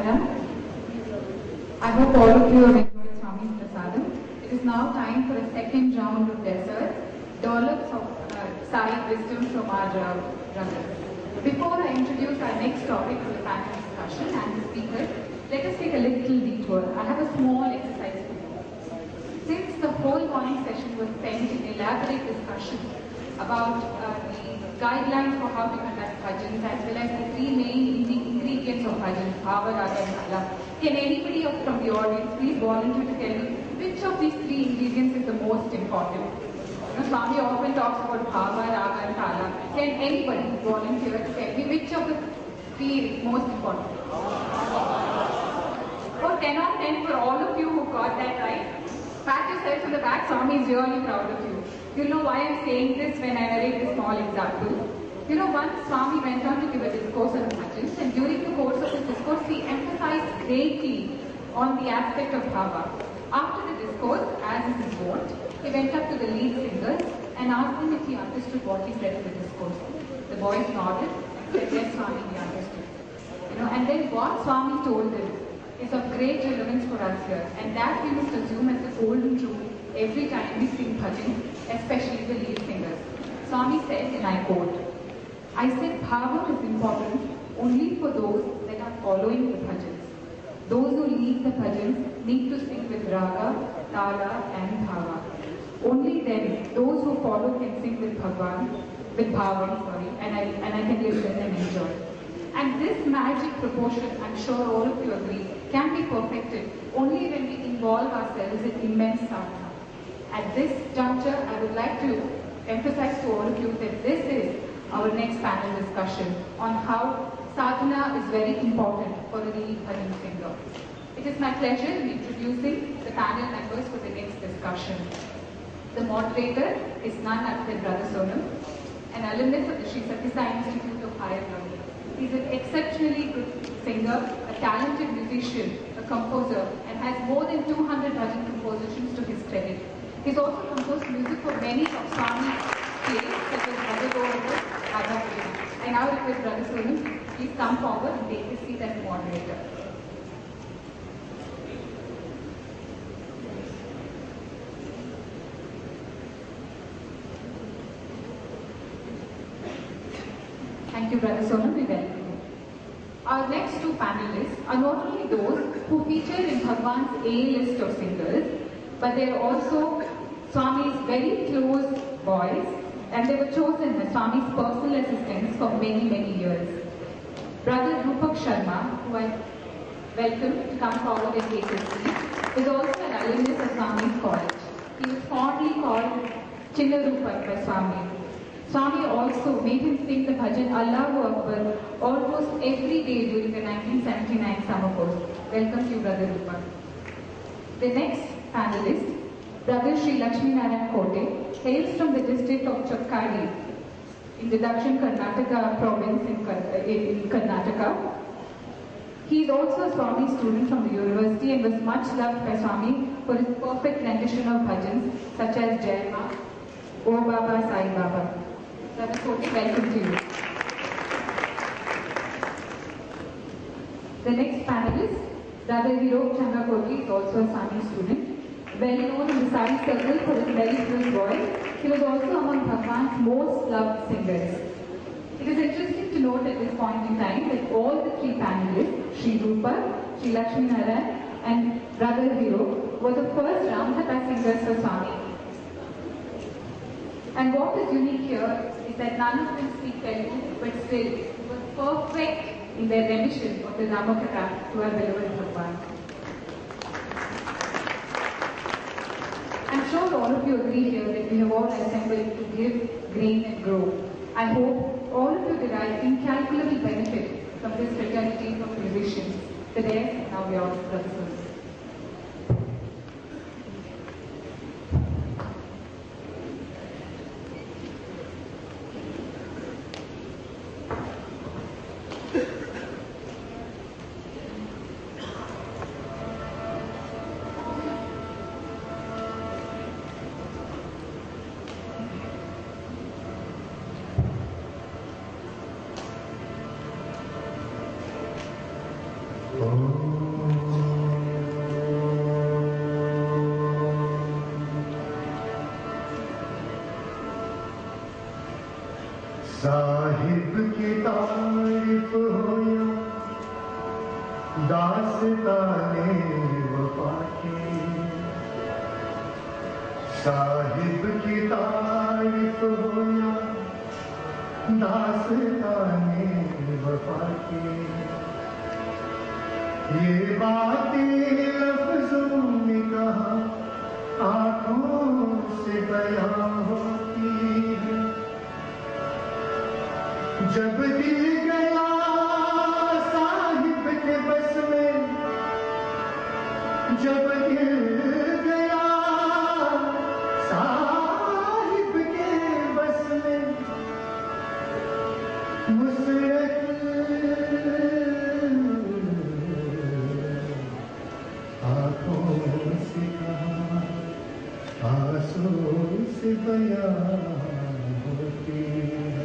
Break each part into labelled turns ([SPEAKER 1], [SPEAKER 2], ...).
[SPEAKER 1] Narayan. I hope all of you have enjoyed Swami's Prasadam. It is now time for a second round of desserts, dollops of Sai wisdom from our brothers. Before I introduce our next topic for the panel discussion and the speakers, let us take a little detour. I have a small exercise for you. Since the whole morning session was spent in elaborate discussion about the guidelines for how to conduct bhajans as well as the three main ingredients of bhajans, bhava, raga and tala. Can anybody from the audience please volunteer to tell me which of these three ingredients is the most important? Swami often talks about bhava, raga and tala. Can anybody volunteer to tell me which of the three is most important? Oh, 10 on 10 for all of you who got that right. Pat yourselves on the back. Swami is really proud of you. You know why I'm saying this when I narrate this small example. Once Swami went on to give a discourse on bhajans, and during the course of his discourse, he emphasized greatly on the aspect of bhava. After the discourse, as is his wont, he went up to the lead singers and asked them if he understood what he said in the discourse. The boys nodded and said, yes, Swami, we understood. And then what Swami told them is of great relevance for us here, and that we must assume as the golden truth every time we sing bhajans, especially the lead singers. Swami said, and I quote, I said bhava is important only for those that are following the bhajans. Those who lead the bhajans need to sing with raga, tala and bhava. Only then those who follow can sing with bhava, and I can listen and enjoy. And this magic proportion, I'm sure all of you agree, can be perfected only when we involve ourselves in immense sadhana. At this juncture, I would like to emphasize to all of you that this is our next panel discussion on how sadhana is very important for a lead bhajan singer. It is my pleasure in introducing the panel members for the next discussion. The moderator is none other than Brother Sonam, an alumnus of the Sri Sathya Sai Institute of Higher Learning. He is an exceptionally good singer, a talented musician, a composer, and has more than 200 bhajan compositions to his credit. He has also composed music for many of Swami's plays, such as Bhajam Govardhan, Radha Krishna. I now request Brother Sonam, please come forward and take his seat as moderator. Thank you, Brother Sonam. We welcome you. Our next two panelists are not only those who feature in Bhagwan's A-list of singers, but they are also Swami's very close boys, and they were chosen as Swami's personal assistants for many, many years. Brother Rupak Sharma, who I welcome to come forward and take his seat, is also an alumnus of Swami's college. He was fondly called Chinna Rupak by Swami. Swami also made him sing the bhajan Allahu Akbar almost every day during the 1979 summer course. Welcome to you, Brother Rupak. The next panelist, Brother Sri Lakshmi Narayan Kote, hails from the district of Chakkadi in the Dakshin Karnataka province in Karnataka. He is also a Swami student from the university and was much loved by Swami for his perfect rendition of bhajans such as Jai Ma, O Baba Sai Baba. Brother Kote, welcome to you. The next panelist, Brother Hirok Chandra Kote, is also a Swami student. Well known in the Sai circle for his mellifluous voice, he was also among Bhagwan's most loved singers. It is interesting to note at this point in time that all the three panelists, Sri Rupa, Sri Lakshmi Narayan and Brother Hirok, were the first Ramkatha singers for Swami. And what is unique here is that none of them speak Telugu, but still were perfect in their rendition of the Ramakatha to our beloved Bhagwan. I'm sure all of you agree here that we have all assembled to give, gain and grow. I hope all of you derive incalculable benefit from this fraternity of musicians. Today, now we are brothers.
[SPEAKER 2] Sahib की तारीफ हो या दास्ताने वफा की, साहिब की तारीफ हो या दास्ताने वफा की, ये बातें लफ्जों में कहा आंखों से बयां होती है। जब दिल गया साहिब के बस में, जब दिल गया साहिब के बस में, मुसरत आंखों से कहा आंसू से बयां होती है।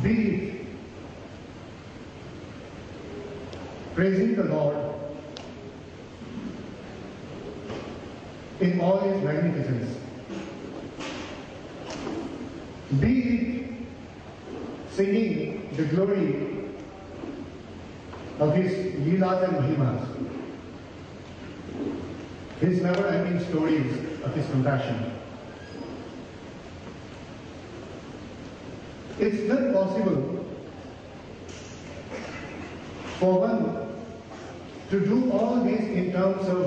[SPEAKER 2] Be praising the Lord in all His magnificence. Be singing the glory of His Leelas and Mahimas, His never-ending stories of His compassion. It's not possible for one to do all this in terms of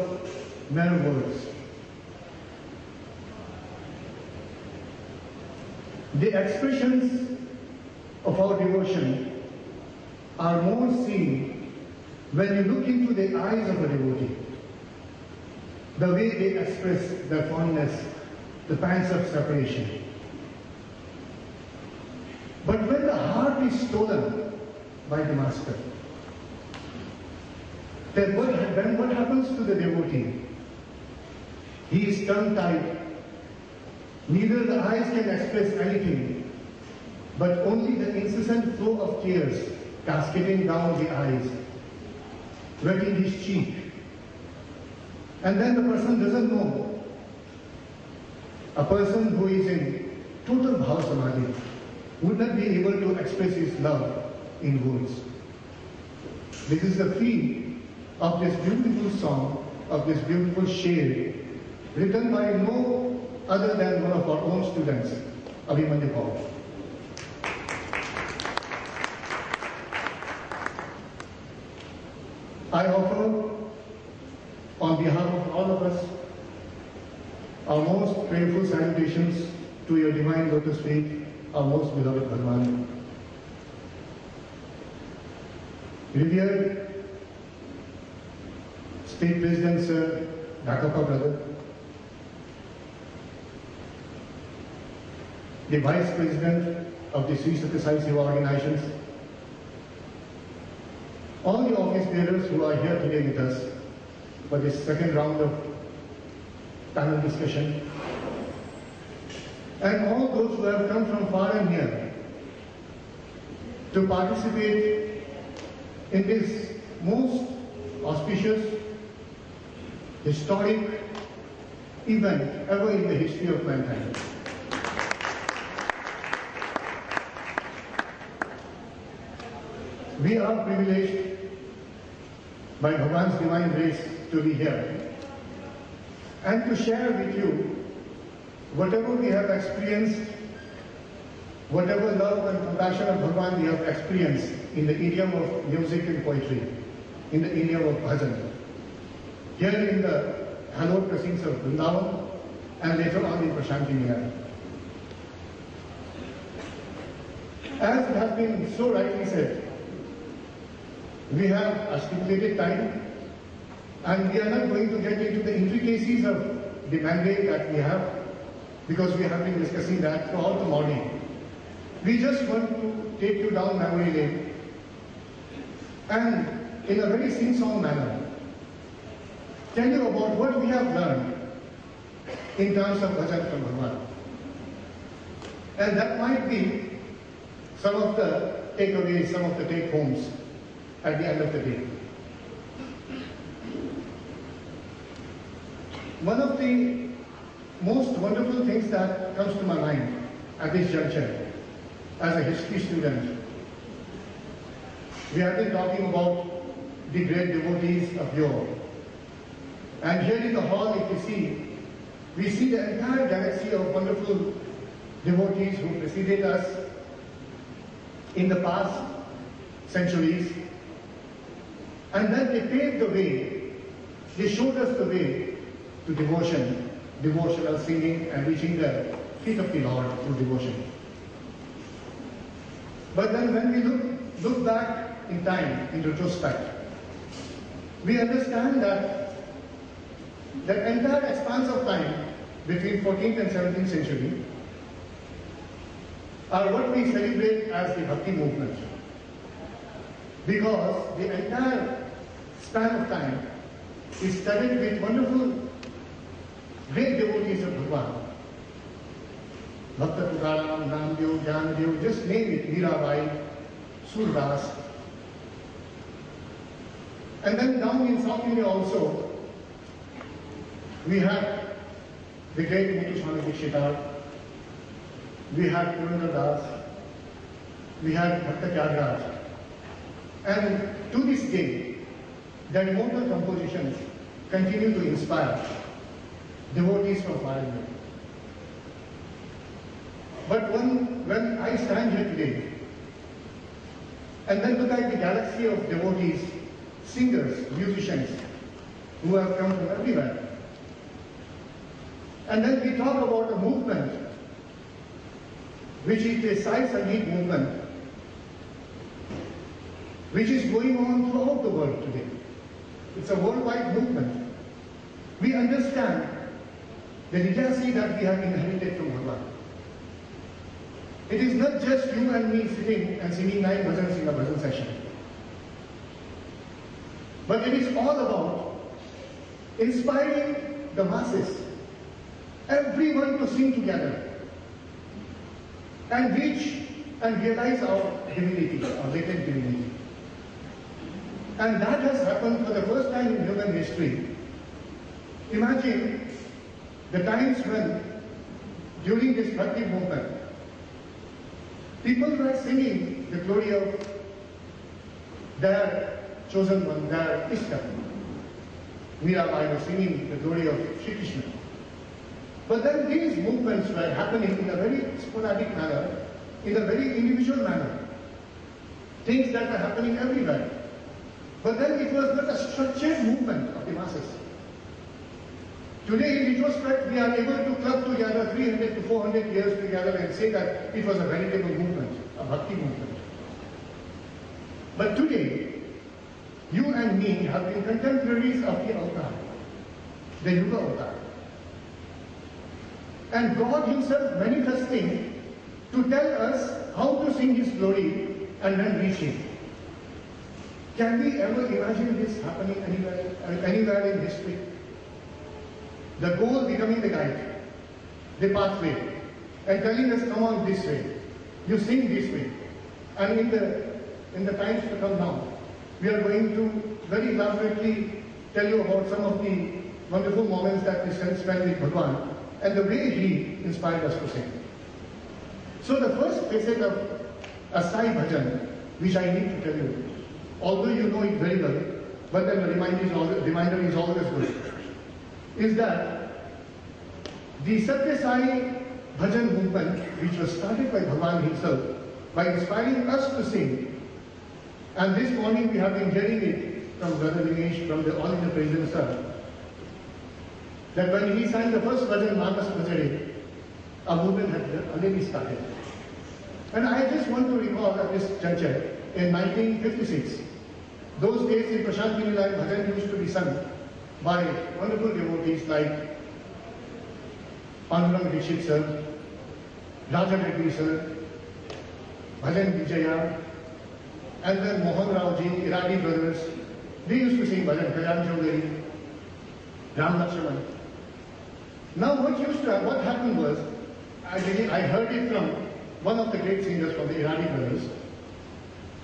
[SPEAKER 2] mere words. The expressions of our devotion are more seen when you look into the eyes of a devotee. The way they express their fondness, the pangs of separation. But when the heart is stolen by the master, then what happens to the devotee? He is tongue-tied. Neither the eyes can express anything, but only the incessant flow of tears cascading down the eyes, wetting his cheek. And then the person doesn't know. A person who is in total bhava samadhi would not be able to express his love in words. This is the theme of this beautiful song, of this beautiful sher, written by no other than one of our own students, Abhimanyu Paul. I offer, on behalf of all of us, our most prayerful salutations to your divine lotus feet, our most beloved Bhagwan. Revered State President Sir Dakappa brother, the Vice President of the Sri Satya Sai Seva organizations, all the office bearers who are here today with us for this second round of panel discussion, and all those who have come from far and near to participate in this most auspicious, historic event ever in the history of mankind. We are privileged by Bhagwan's divine grace to be here and to share with you whatever we have experienced, whatever love and compassion of Bhagwan we have experienced in the idiom of music and poetry, in the idiom of bhajan, here in the hallowed precincts of Vrindavan and later on in Prashanti Niyar. As it has been so rightly said, we have a stipulated time and we are not going to get into the intricacies of the mandate that we have, because we have been discussing that throughout the morning. We just want to take you down memory lane and in a very sing-song manner tell you about what we have learned in terms of bhajan from Bhagwan. And that might be some of the takeaways, some of the take-homes at the end of the day. One of the most wonderful things that comes to my mind at this juncture, as a history student, we have been talking about the great devotees of yore. And here in the hall, if you see, we see the entire galaxy of wonderful devotees who preceded us in the past centuries. And then they paved the way, they showed us the way to devotion, devotional singing and reaching the feet of the Lord through devotion. But then when we look back in time, in retrospect, we understand that the entire expanse of time between 14th and 17th century are what we celebrate as the Bhakti movement. Because the entire span of time is studded with wonderful, great devotees of Bhagwan. Bhakta Tukaram, Namdev, Jnanadev, just name it, Mirabai, Surdas. And then down in South India also, we have the great Muthuswami Dikshitar, we had Purandar Das, we had Bhakta Tyagaraja. And to this day, their immortal compositions continue to inspire devotees from far and near. But when I stand here today and then look at the galaxy of devotees, singers, musicians who have come from everywhere, and then we talk about a movement which is the Sai Sangeet movement, which is going on throughout the world today. It's a worldwide movement. We understand the legacy that we have inherited from Bhagwan. It is not just you and me sitting and singing 9 bhajans in a bhajan session. But it is all about inspiring the masses, everyone to sing together and reach and realize our divinity, our latent divinity. And that has happened for the first time in human history. Imagine the times when, during this Bhakti movement, people were singing the glory of their chosen one, their Ishta. Mirabai was singing the glory of Shri Krishna. But then these movements were happening in a very sporadic manner, in a very individual manner. Things that were happening everywhere. But then it was not a structured movement of the masses. Today, in retrospect, we are able to club together 300 to 400 years together and say that it was a veritable movement, a Bhakti movement. But today, you and me have been contemporaries of the avatar, the Yuga avatar. And God Himself manifesting to tell us how to sing His glory and then reach Him. Can we ever imagine this happening anywhere in history? The goal becoming the guide, the pathway, and telling us, come on this way, you sing this way. And in the times to come now, we are going to very elaborately tell you about some of the wonderful moments that we spent with Bhagwan and the way He inspired us to sing. So the first facet of a Sai Bhajan, which I need to tell you, although you know it very well, but then the reminder is always good, is that the Satya Sai Bhajan movement, which was started by Bhagwan Himself, by inspiring us to sing, and this morning we have been hearing it from Brother Dinesh, from the All India President Sir, that when he sang the first bhajan, Manas Bhajare, a movement had already started. And I just want to recall at this juncture, in 1956, those days in Prashant Vinilai, bhajan used to be sung by wonderful devotees like Pandurang Dikshit Sir, Raja Reddy Sir, Bhajan Vijaya, and then Mohan Rao Ji, Irani brothers. They used to sing bhajan, Kalyan Chaudhary, Ram Lakshman. Now what happened was, I heard it from one of the great singers from the Irani brothers.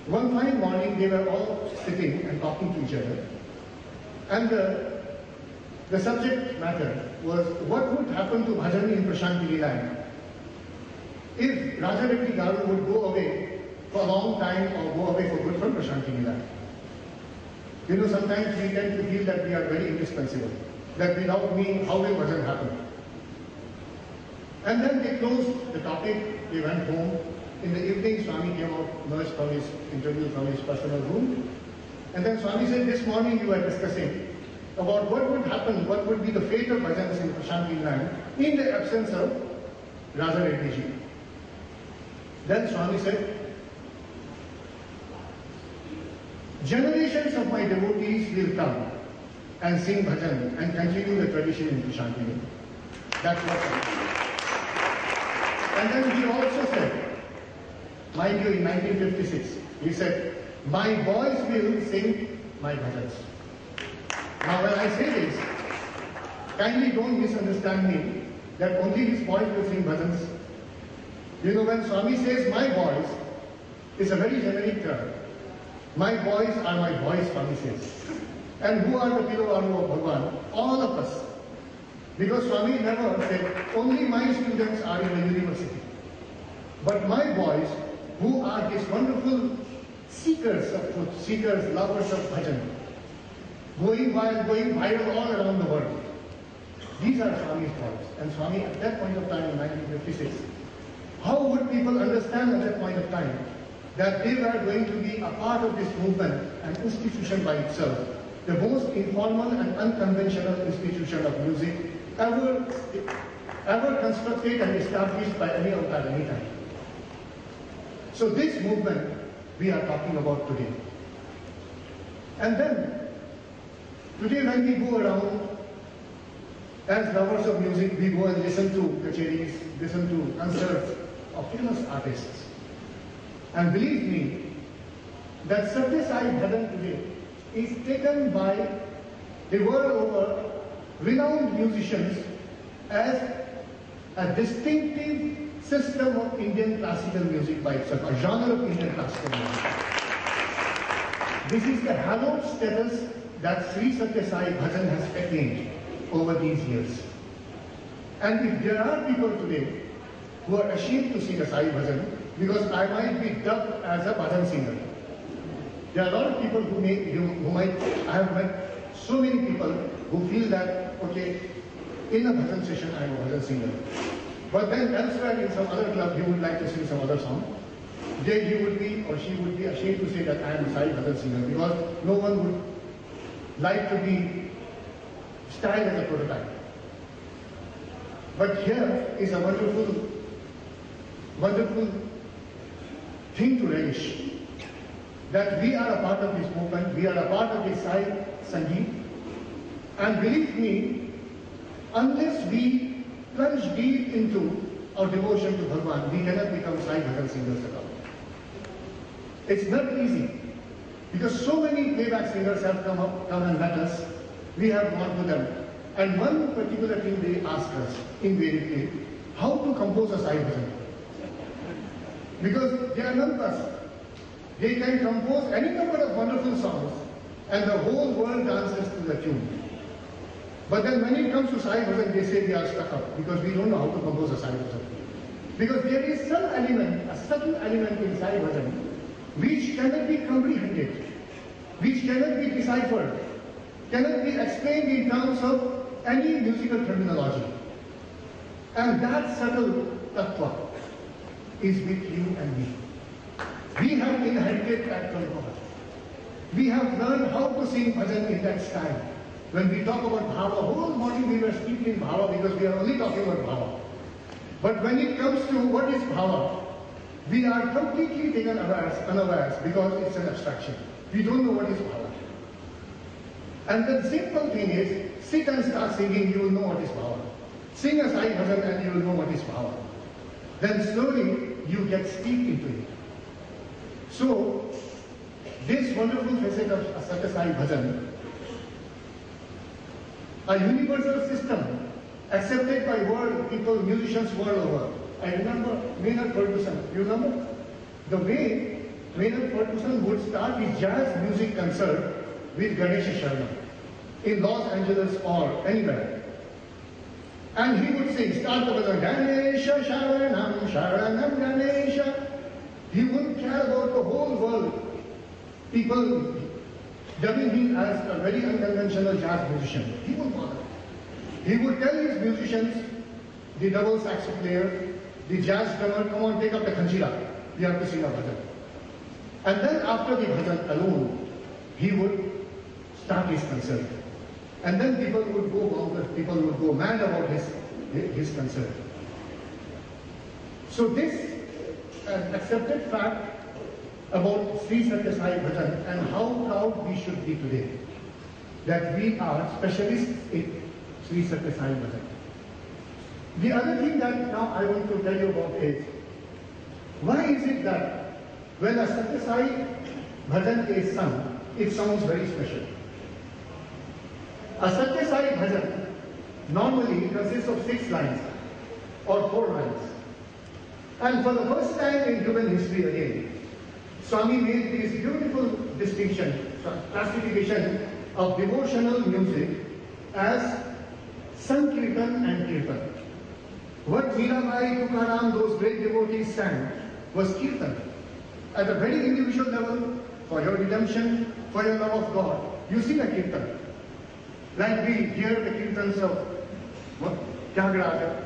[SPEAKER 2] One fine morning, they were all sitting and talking to each other. And the subject matter was, what would happen to bhajan in Prashanti land if Raja Reddy Garu would go away for a long time or go away for good from Prashanti land. You know, sometimes we tend to feel that we are very indispensable, that without me, how will bhajan happen? And then they closed the topic, they went home. In the evening, Swami came out, emerged from his interview from his personal room. And then Swami said, this morning you were discussing about what would happen, what would be the fate of bhajans in Prashanti land in the absence of Raja Reddy ji. Then Swami said, generations of my devotees will come and sing bhajan and continue the tradition in Prashanti land. That's what happened. And then he also said, mind you, in 1956, he said, my boys will sing my bhajans. Now when I say this, kindly don't misunderstand me that only his boys will sing bhajans. You know, when Swami says my boys, it's a very generic term. My boys are my boys, Swami says. And who are the Pilawaru of Bhagwan? All of us. Because Swami never said, only my students are in the university. But my boys, who are these wonderful seekers of truth, seekers, lovers of bhajan, going viral all around the world. These are Swami's boys. And Swami, at that point of time in 1956, how would people understand at that point of time that they were going to be a part of this movement, an institution by itself, the most informal and unconventional institution of music ever constructed and established by any avatar any time. So this movement we are talking about today. And then, today when we go around, as lovers of music, we go and listen to kacheris, listen to concerts of famous artists. And believe me, that Satya Sai Bhajan today is taken by the world over renowned musicians as a distinctive system of Indian classical music by itself, a genre of Indian classical music. This is the hallowed status that Sri Satya Sai Bhajan has attained over these years. And if there are people today who are ashamed to sing a Sai Bhajan, because I might be dubbed as a bhajan singer. There are a lot of people I have met so many people who feel that, okay, in a bhajan session I am a bhajan singer. But then elsewhere in some other club he would like to sing some other song. Then he would be or she would be ashamed to say that I am a Sai bhajan singer, because no one would like to be styled as a prototype. But here is a wonderful, wonderful thing to relish, that we are a part of this movement, we are a part of this Sai Sangeet, and believe me, unless we plunge deep into our devotion to Bhagwan, we cannot become Sai Bhajan singers at all. It's not easy, because so many playback singers have come and met us, we have gone to them, and one particular thing they ask us invariably, how to compose a Sai Bhajan. Because they are numbers. They can compose any number of wonderful songs and the whole world dances to the tune. But then when it comes to Sai Bhajan, they say they are stuck up because we don't know how to compose a Sai Bhajan. Because there is some element, a subtle element in Sai Bhajan which cannot be comprehended, which cannot be deciphered, cannot be explained in terms of any musical terminology. And that subtle tattva is with you and me. We have inherited that from God. We have learned how to sing bhajan in that style. When we talk about bhava, whole morning we were speaking bhava because we are only talking about bhava. But when it comes to what is bhava, we are completely taken unawares because it's an abstraction. We don't know what is bhava. And the simple thing is, sit and start singing, you will know what is bhava. Sing a Sai Bhajan and you will know what is bhava. Then slowly you get steeped into it. So, this wonderful facet of Satya Sai Bhajan, a universal system accepted by people, musicians world over. I remember Maynard Ferguson. You remember? The way Maynard Ferguson would start his jazz music concert with Ganesha Sharma in Los Angeles or anywhere. And he would sing, start the bhajan, Ganesha Sharanam, Sharanam Ganesha. He wouldn't care about the whole world. People dubbing him as a very unconventional jazz musician. He wouldn't bother. He would tell his musicians, the double sax player, the jazz drummer, come on, take up the khanchira. We have to sing a bhajan. And then after the bhajan alone, he would start his concert. And then people would go bonkers, people would go mad about his concert. So this accepted fact about Sri Satya Sai Bhajan and how proud we should be today that we are specialists in Sri Satya Sai Bhajan. The other thing that now I want to tell you about is, why is it that when a Satya Sai Bhajan is sung, it sounds very special? A Satya Sai Bhajan normally consists of 6 lines or 4 lines. And for the first time in human history again, Swami made this beautiful distinction, classification of devotional music as Sankirtan and Kirtan. What Mirabai, Tukaram, those great devotees sang was Kirtan. At a very individual level, for your redemption, for your love of God, you sing a Kirtan. Like we hear the Kirtans of Tyagaraja.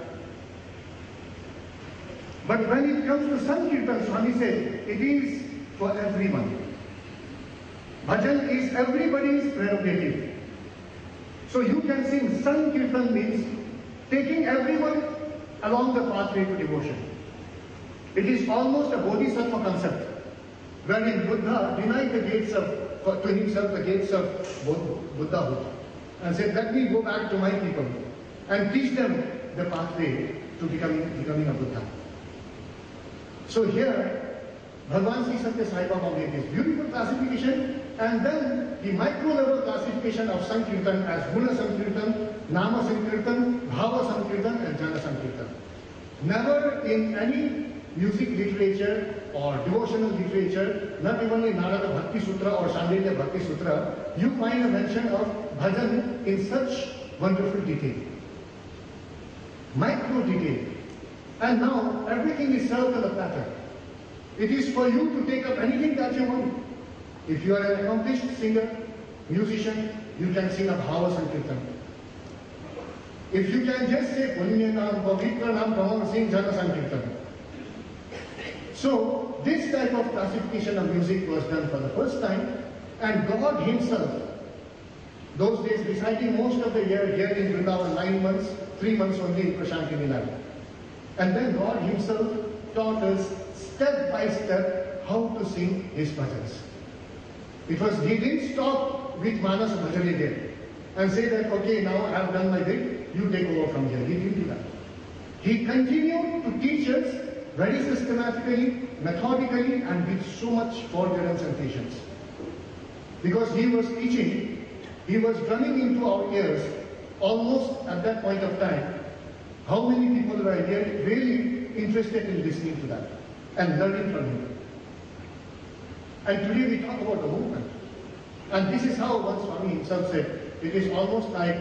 [SPEAKER 2] But when it comes to Sankirtan, Swami said, it is for everyone. Bhajan is everybody's prerogative. So you can sing Sankirtan means taking everyone along the pathway to devotion. It is almost a bodhisattva concept, wherein Buddha denied the gates to himself the gates of Buddhahood and said, let me go back to my people and teach them the pathway to becoming a Buddha. So here, Bhagavan Sri Satya Sai Baba made this beautiful classification, and then the micro-level classification of Sankirtan as Guna Sankirtan, Nama Sankirtan, Bhava Sankirtan, and Jana Sankirtan. Never in any music literature or devotional literature, not even in Narada Bhakti Sutra or Shandilya Bhakti Sutra, you find a mention of bhajan in such wonderful detail. Micro detail. And now everything is served on a platter. It is for you to take up anything that you want. If you are an accomplished singer, musician, you can sing a Bhava Sankirtan. If you can just say Punya Naam, Pavitra Naam, Brahma, sing Jana Sankirtan. So this type of classification of music was done for the first time, and God Himself, those days reciting most of the year here in Vrindavan, 9 months, 3 months only in Prashanti Nilay. And then God Himself taught us step by step how to sing His bhajans. Because He didn't stop with Manas Bhajani there and say that, okay, now I have done my bit, you take over from here. He didn't do that. He continued to teach us very systematically, methodically, and with so much forbearance and patience. Because He was teaching, He was drumming into our ears almost at that point of time. How many people were really interested in listening to that and learning from Him? And today we talk about the movement. And this is how one Swami himself said, it is almost like,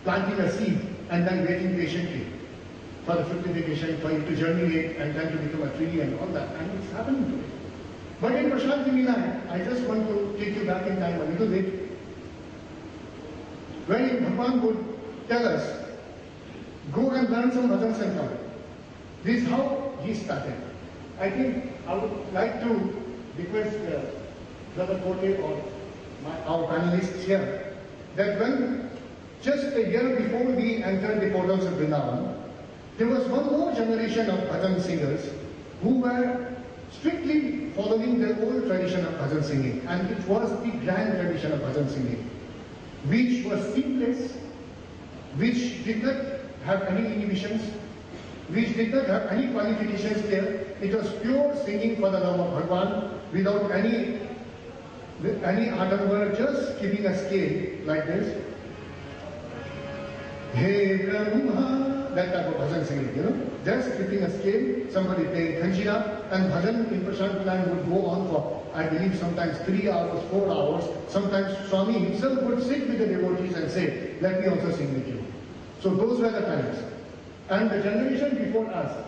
[SPEAKER 2] planting a seed and then waiting patiently for the fructification, for it to germinate and then to become a tree and all that. And it's happening today. But in Prashanti Nilay, I just want to take you back in time a little bit, wherein Bhagavan would tell us, go and learn some bhajans and come. This is how he started. I think I would like to request Brother Kote or our panelists here, that when just a year before we entered the portals of Vrindavan, there was one more generation of bhajan singers who were strictly following the old tradition of bhajan singing, and it was the grand tradition of bhajan singing, which was seamless, which did not have any inhibitions, which did not have any qualifications there. It was pure singing for the love of Bhagavan without any adambar, just keeping a scale like this. Hey Brahma, that type of bhajan singing, just keeping a scale, somebody playing khanjira, and bhajan in Prashant Land would go on for, I believe, sometimes 3 hours, 4 hours. Sometimes Swami himself would sit with the devotees and say, let me also sing with you. So those were the times. And the generation before us,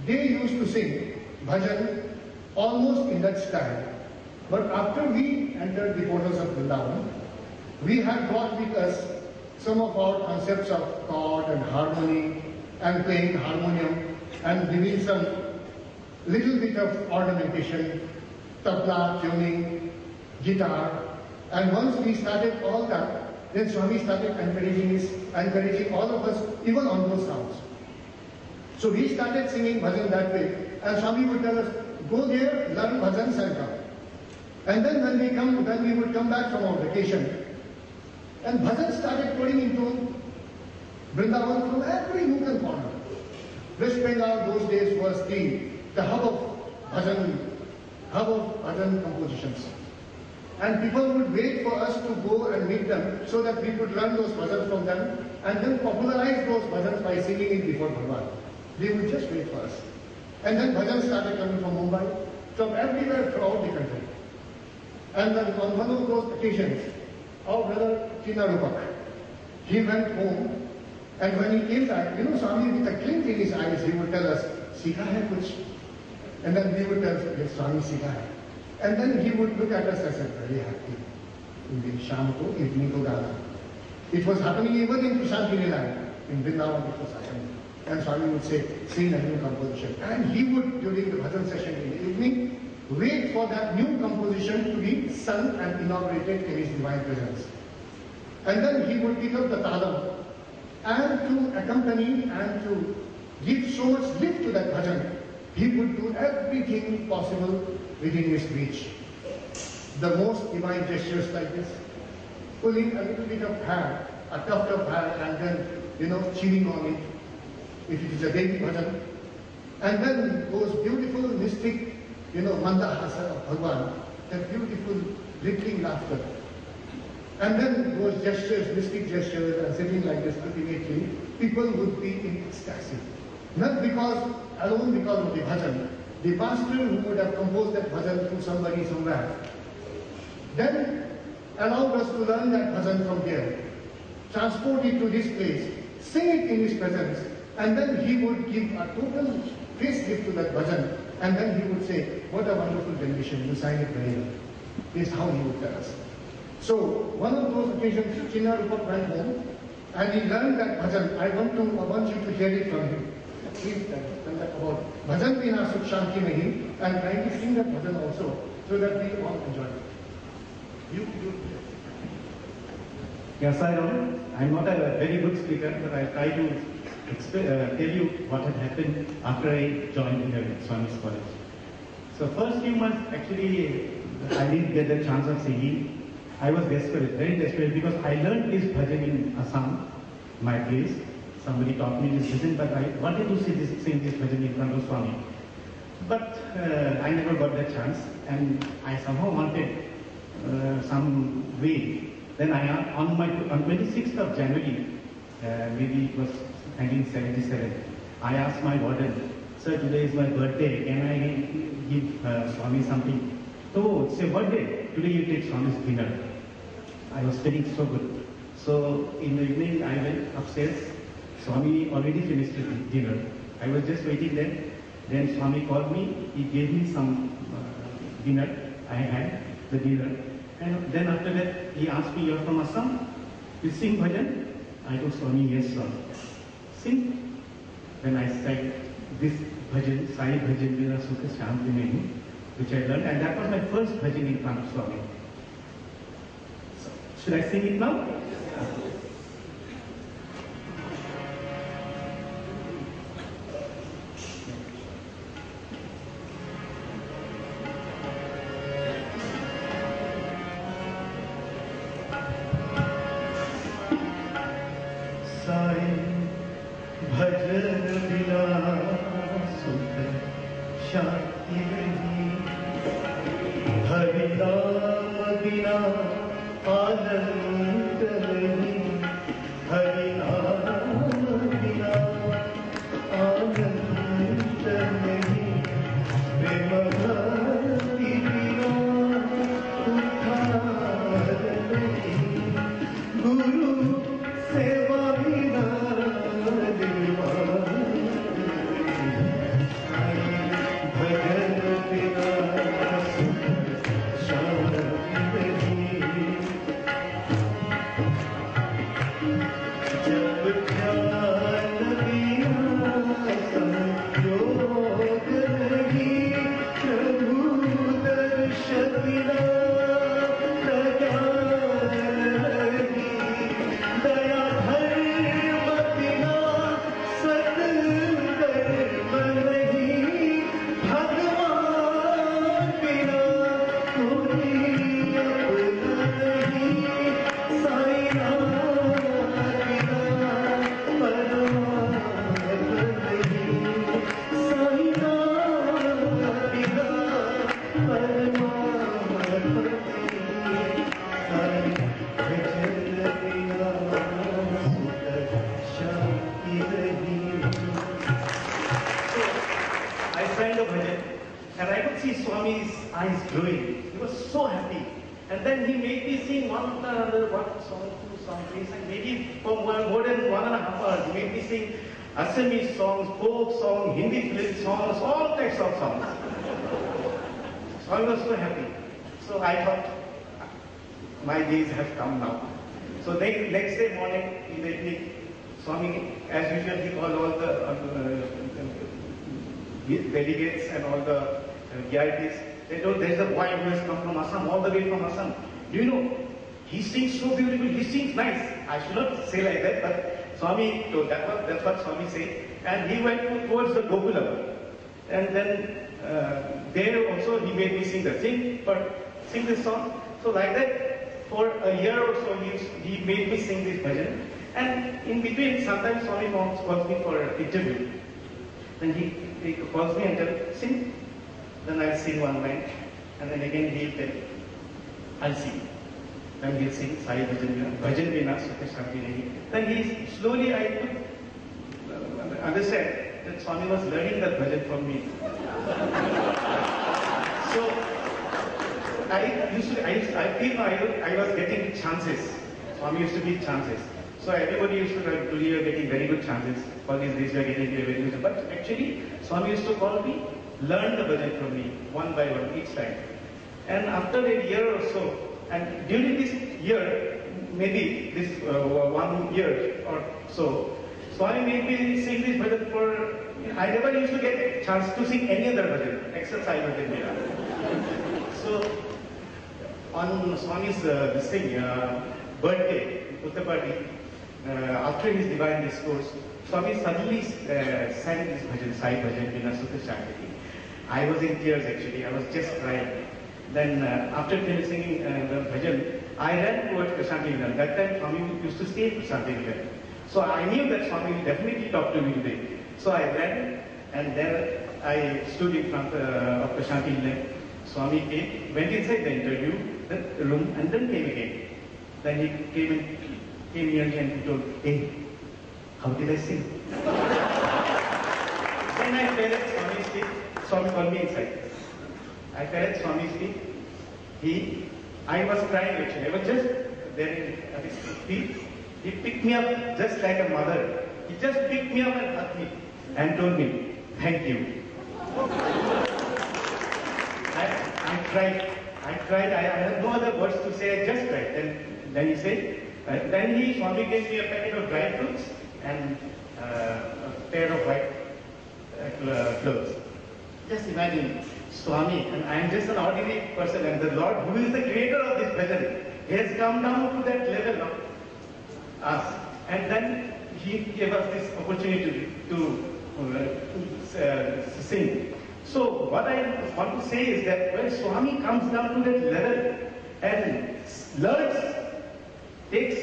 [SPEAKER 2] they used to sing bhajan almost in that style. But after we entered the portals of Vrindavan, we had brought with us some of our concepts of chord and harmony and playing harmonium and giving some little bit of ornamentation, tabla, tuning, guitar. And once we started all that, then Swami started encouraging all of us even on those sounds. So we started singing bhajan that way, and Swami would tell us, go there, learn bhajan, and come. And then when we would come back from our vacation, and bhajan started pouring into Vrindavan from every nook and corner. West Bengal those days was the hub of bhajan compositions. And people would wait for us to go and meet them so that we could learn those bhajans from them and then popularize those bhajans by singing it before Bhagwan. They would just wait for us. And then bhajans started coming from Mumbai, from everywhere throughout the country. And then on one of those occasions, our brother Chinarupak, he went home, and when he came back, Swami with a glint in his eyes, he would tell us, Sikha hai kuch? And then we would tell, yes, Swami, Sikha hai. And then he would look at us as a very happy. In the Sham ko, evening ko gana. It was happening even in Prashant Land. In Vrindavan it was happening. And Swami would say, sing a new composition. And he would, during the bhajan session in the evening, wait for that new composition to be sung and inaugurated in his divine presence. And then he would pick up the talam and to accompany and to give so much lift to that bhajan, he would do everything possible within his reach. The most divine gestures like this, pulling a little bit of hair, a tuft of hair, and then, chewing on it, if it is a Devi bhajan. And then those beautiful mystic, mandahasa of Bhagwan, that beautiful rippling laughter. And then those gestures, mystic gestures, and sitting like this ultimately, people would be in ecstasy. Not alone because of the bhajan. The master who would have composed that bhajan to somebody somewhere, then allowed us to learn that bhajan from there, transport it to this place, sing it in his presence, and then he would give a total facelift to that bhajan, and then he would say, what a wonderful rendition, you sang it very well. This is how he would tell us. So, one of those occasions, Chinarupak went home, and he learned that bhajan. I want you to hear it from him. Please tell that about bhajan bina sukh shanti nahi, and trying to sing that bhajan also, so that we all enjoy it. You.
[SPEAKER 3] Yes, I know. I'm not a very good speaker, but I'll try to tell you what had happened after I joined here at Swami's College. So first few months, actually, I didn't get the chance of singing. I was desperate, very desperate, because I learned this bhajan in Assam, my place. Somebody taught me this bhajan, but I wanted to sing this bhajan in front of Swami. But I never got that chance, and I somehow wanted some way. Then on 26th of January, maybe it was 1977, I asked my warden, sir, today is my birthday, can I give Swami something? Oh, it's your birthday, today you take Swami's dinner. I was feeling so good. So in the evening I went upstairs, Swami already finished his dinner. I was just waiting there. Then Swami called me, he gave me some dinner, I had the dinner. And then after that, he asked me, you're from Assam? You sing bhajan? I told Swami, yes, sir. Sing. Then I sang this bhajan, Sai Bhajan Bina Sukha Shanti Nahi, which I learned, and that was my first bhajan in front of Swami. So, should I sing it now?
[SPEAKER 4] Hari Ram Bina Anand
[SPEAKER 3] could see Swami's eyes glowing. He was so happy. And then he made me sing one song, 2 songs, 3 songs, maybe for more than 1.5 hours. He made me sing Assamese songs, folk songs, Hindi film songs, all types of songs. So I was so happy. So I thought, my days have come now. So then next day morning, in the evening, Swami, as usual, he called all the delegates and all the VIPs. They told, there's a boy who has come from Assam, all the way from Assam. Do you know, he sings so beautiful, he sings nice. I should not say like that, but Swami told, that's what Swami said. And he went towards the Gokula. And then there also he made me sing this song. So like that, for a year or so, he made me sing this bhajan. And in between, sometimes Swami calls me for an interview. Then he calls me and tells, sing. Then I'll sing one line. And then again he'll tell, I'll sing. Then he'll sing Sai Bhajan Vina Sukha Shanti Nahi. Then slowly I could understand that Swami was learning that bhajan from me. So I feel I was getting chances. Swami used to give chances. So everybody used to tell you are getting very good chances. All these days you are getting very good. But actually, Swami used to call me, learn the bhajan from me, one by one, each time. And after a year or so, and during this year, maybe this 1 year or so, Swami made me sing this bhajan for, I never used to get a chance to sing any other bhajan, except Sai Bhajan Mera. So, on Swami's birthday, Uttarpadi, after his divine discourse, Swami suddenly sang this bhajan, Sai Bhajan Vina Sukha Shanti. I was in tears actually, I was just crying. Then after singing the bhajan, I ran towards Prashanti Vilan. That time Swami used to stay at Prashanti Vilan. So I knew that Swami will definitely talk to me today. So I ran and then I stood in front of Prashanti Vilan. Swami came, went inside the interview, the room, and then came again. Then he came near me and he told, hey, how did I sing? Then I fell at Swami's feet. Swami called me inside. I fell at Swami's feet. I was crying actually. I was just there at his feet. He picked me up just like a mother. He just picked me up and hugged me and told me, thank you. I tried. I had no other words to say. I just tried. Then he said, Swami gave me a packet of dry fruits and a pair of white clothes. Just imagine, Swami, and I am just an ordinary person, and the Lord, who is the creator of this bhajan, he has come down to that level of us. And then he gave us this opportunity to sing. So what I want to say is that when Swami comes down to that level and learns, takes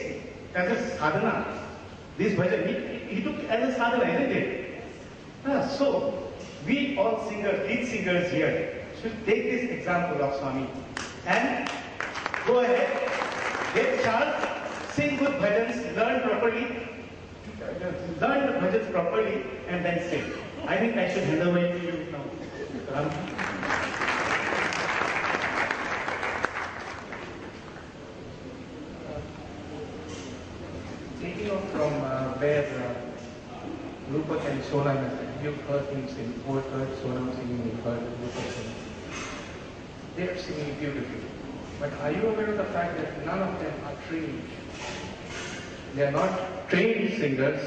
[SPEAKER 3] as a sadhana, this bhajan, he took as a sadhana, isn't it? So we all singers, lead singers here, should take this example of Swami and go ahead, get chance, sing good bhajans, learn the bhajans properly, and then sing. I think I should hand over to you now.
[SPEAKER 4] Taking off from where Rupak and Sonam, you've heard him sing, both heard Sonam singing, you've heard Rupak singing. They are singing beautifully. But are you aware of the fact that none of them are trained? They are not trained singers.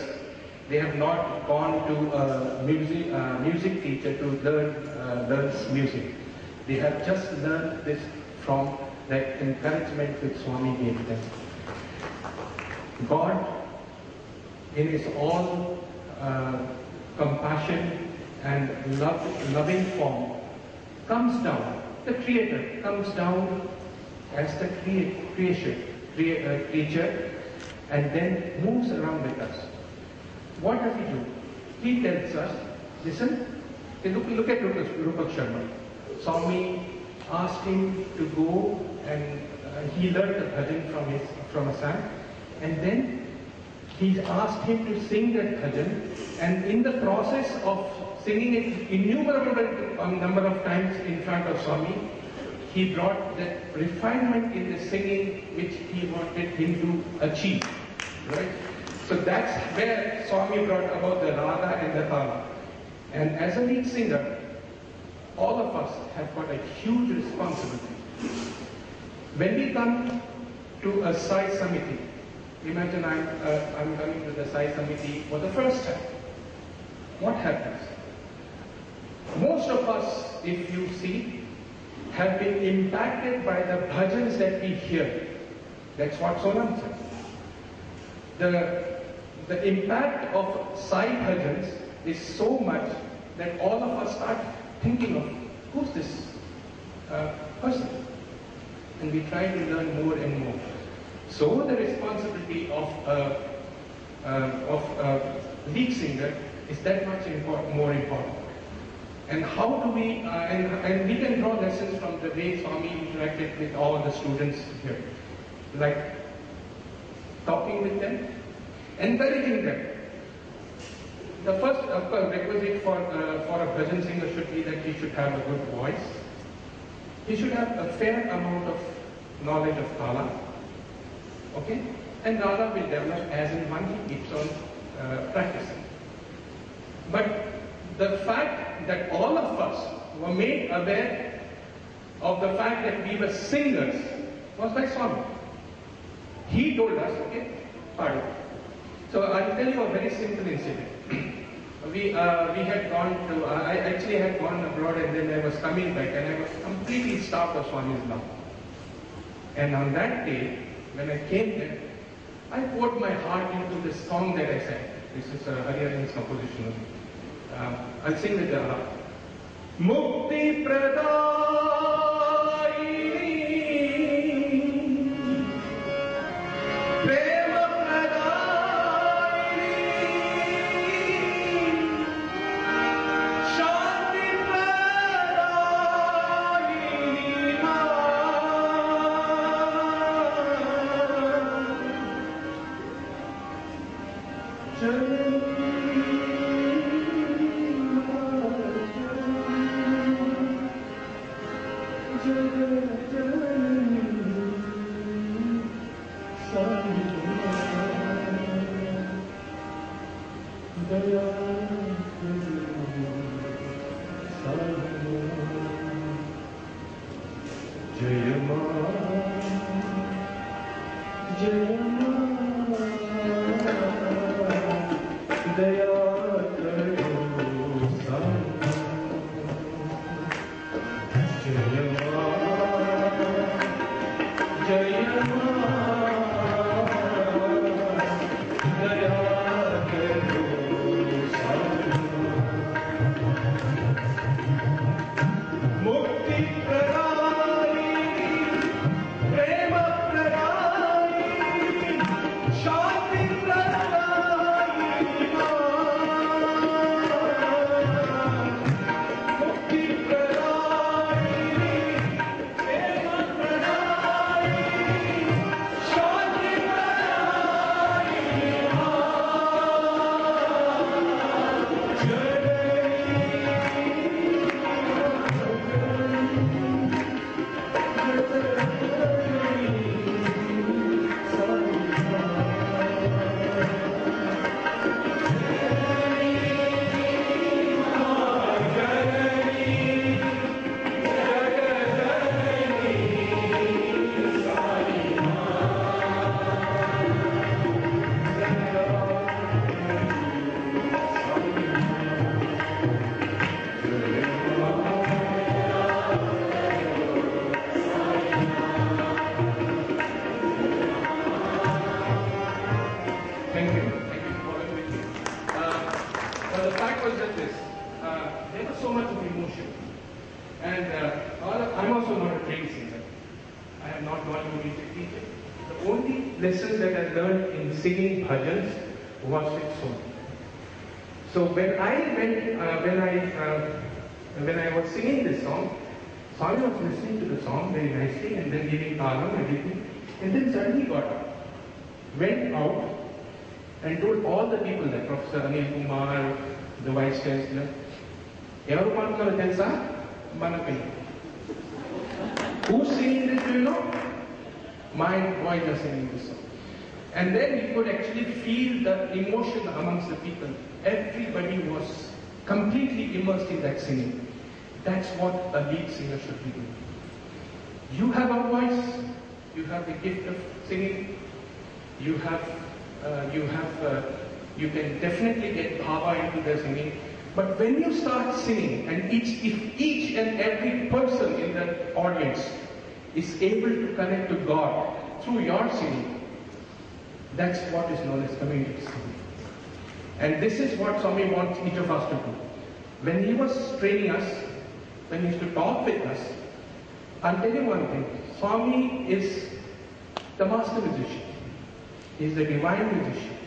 [SPEAKER 4] They have not gone to a music teacher to learn music. They have just learned this from that encouragement which Swami gave them. God, in His all compassion and loving form, comes down. The Creator comes down as the creature, and then moves around with us. What does He do? He tells us, listen, look at Rupak Sharma. Swami asked him to go and he learned the bhajan from Assam, and then he asked him to sing that bhajan, and in the process of singing it innumerable number of times in front of Swami, he brought that refinement in the singing which he wanted him to achieve. Right? So that's where Swami brought about the raga and the tala. And as a lead singer, all of us have got a huge responsibility. When we come to a Sai Samiti, imagine I'm coming to the Sai Samiti for the first time. What happens? Most of us, if you see, have been impacted by the bhajans that we hear. That's what Sonam said. The impact of Sai bhajans is so much that all of us start thinking of, who's this person? And we try to learn more and more. So the responsibility of a lead singer is that much more important. And how do we, and we can draw lessons from the way Swami interacted with all the students here. Like talking with them, encouraging them. The first, of course, requisite for a bhajan singer should be that he should have a good voice. He should have a fair amount of knowledge of tala. Okay? And raga will develop as and when he keeps on practicing. But the fact that all of us were made aware of the fact that we were singers was by Swami. He told us, okay, pardon. So I'll tell you a very simple incident. We had gone to, I actually had gone abroad and then I was coming back and I was completely starved of Swami's love. And on that day, when I came there, I poured my heart into this song that I sang. This is Hariharan's composition. I'll sing with the heart. Mukti Pradayini Prema Pradayini Shanti Pradayini Ma lessons that I learned in singing bhajans was with Swami. So when I was singing this song, Swami was listening to the song very nicely and then giving talam and everything, and then suddenly got up, went out, and told all the people there, Professor Anil Kumar, the Vice Chancellor, Evaru paadunaro telusa? Manakku. Who's singing this, do you know? My boys are singing this song. And then you could actually feel the emotion amongst the people. Everybody was completely immersed in that singing. That's what a lead singer should be doing. You have a voice, you have the gift of singing, you can definitely get bhava into the singing. But when you start singing, and if each and every person in the audience is able to connect to God through your singing, that's what is known as community singing. And this is what Swami wants each of us to do. When he was training us, when he used to talk with us, I'll tell you one thing. Swami is the master musician. He is the divine musician.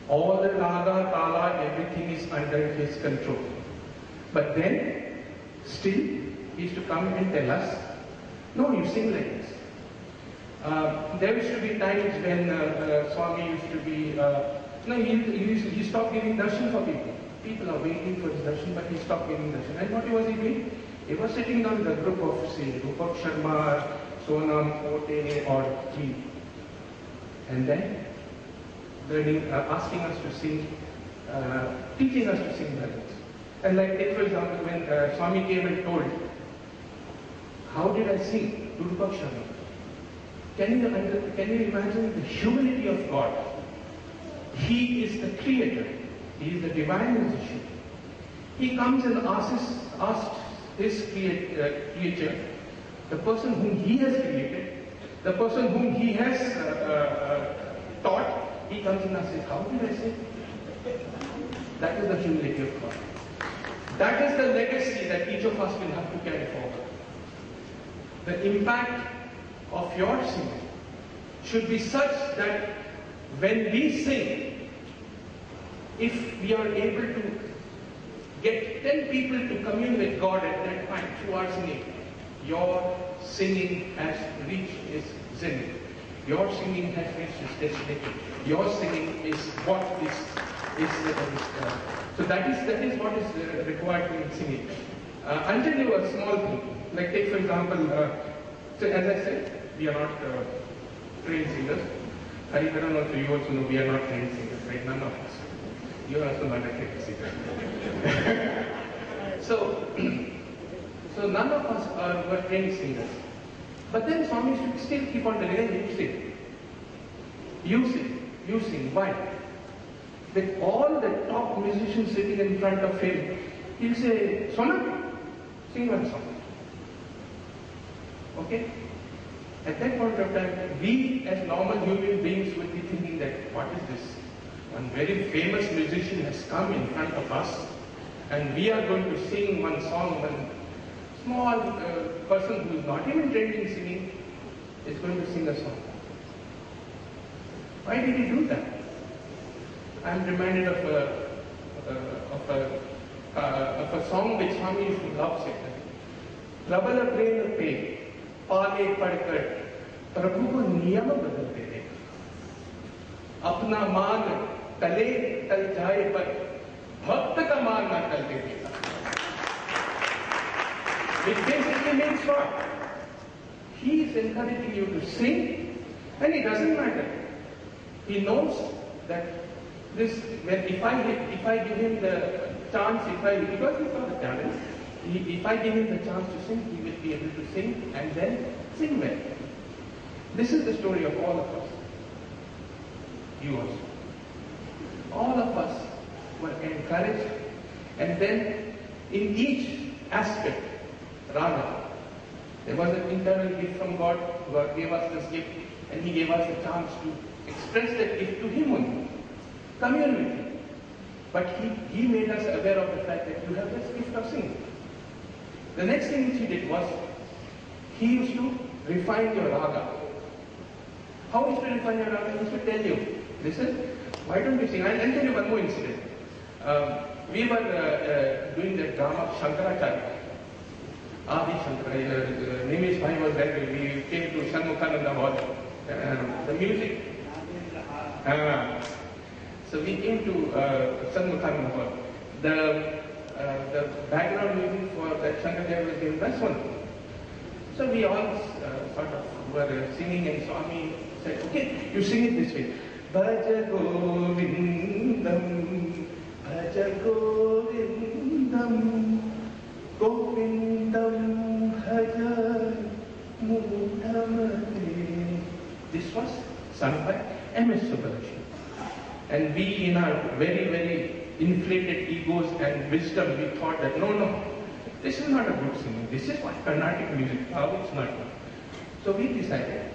[SPEAKER 4] All the raga, tala, everything is under his control. But then, still, he used to come and tell us, no, you sing like this. There used to be times when Swami used to be, he stopped giving darshan for people. People are waiting for his darshan, but he stopped giving darshan. And what was he doing? He was sitting down with a group of, say, Rupak Sharma, Sonam, Ote, or me. And then, asking us to sing, teaching us to sing bhajans. And like, take for example, when Swami came and told, how did I sing to Rupak Sharma? Can you imagine the humility of God? He is the creator. He is the divine musician. He comes and asks his creature, the person whom he has created, the person whom he has taught, he comes and asks, how did I sing? That is the humility of God. That is the legacy that each of us will have to carry forward. The impact of your singing should be such that when we sing, if we are able to get 10 people to commune with God at that time through our singing, your singing has reached its zenith. Your singing has reached its destination. Your singing is what is so that is what is required in singing. I'll tell you a small thing. Like take for example, so as I said, we are not trained singers. Harikaran also, you also know we are not trained singers, right? None of us. You are also not a trained singer. So none of us were trained singers. But then Swami should still keep on telling us, you sing. Why? With all the top musicians sitting in front of him, he'll say, Sonam, sing one song. Okay? At that point of time, we as normal human beings would be thinking that, what is this? One very famous musician has come in front of us, and we are going to sing one song. One small person who is not even trained in singing is going to sing a song. Why did he do that? I am reminded of a song which Swami used to love singing. Prabala prem pe पाले पढ़कर प्रभु को नियम बदलते थे अपना मान तले तल जाए पर भक्त का मान ना टलते देता which basically means what? He is encouraging you to sing, and it doesn't matter. He knows that this, if I give him the chance, because he's got the talent, if I give him the chance to sing, he will be able to sing and then sing well. This is the story of all of us. You also. All of us were encouraged, and then in each aspect, Raga, there was an internal gift from God. God gave us this gift, and He gave us a chance to express that gift to Him only, commune with Him. But He made us aware of the fact that you have this gift of singing. The next thing which He did was, He used to refine your raga. How He used to refine your raga? He used to tell you, listen, why don't you sing? I'll tell you one more incident. We were doing the drama Shankaracharya. Adi Shankaracharya, Nimish Bhai was there. We came to Shanmukhananda Hall. The music. So we came to Sanmukhan Mahal. The background music for that Shankardev was given by Sonam. So we all sort of were singing, and Swami said, okay, you sing it this way. Bhaja Govindam, Bhaja Govindam, Govindam Bhaja Mudamate. This was sung by M.S. Subbulakshmi. And we, in our very, very inflated egos and wisdom, we thought that no, this is not a good singing. This is what Carnatic music. How it's not good. So we decided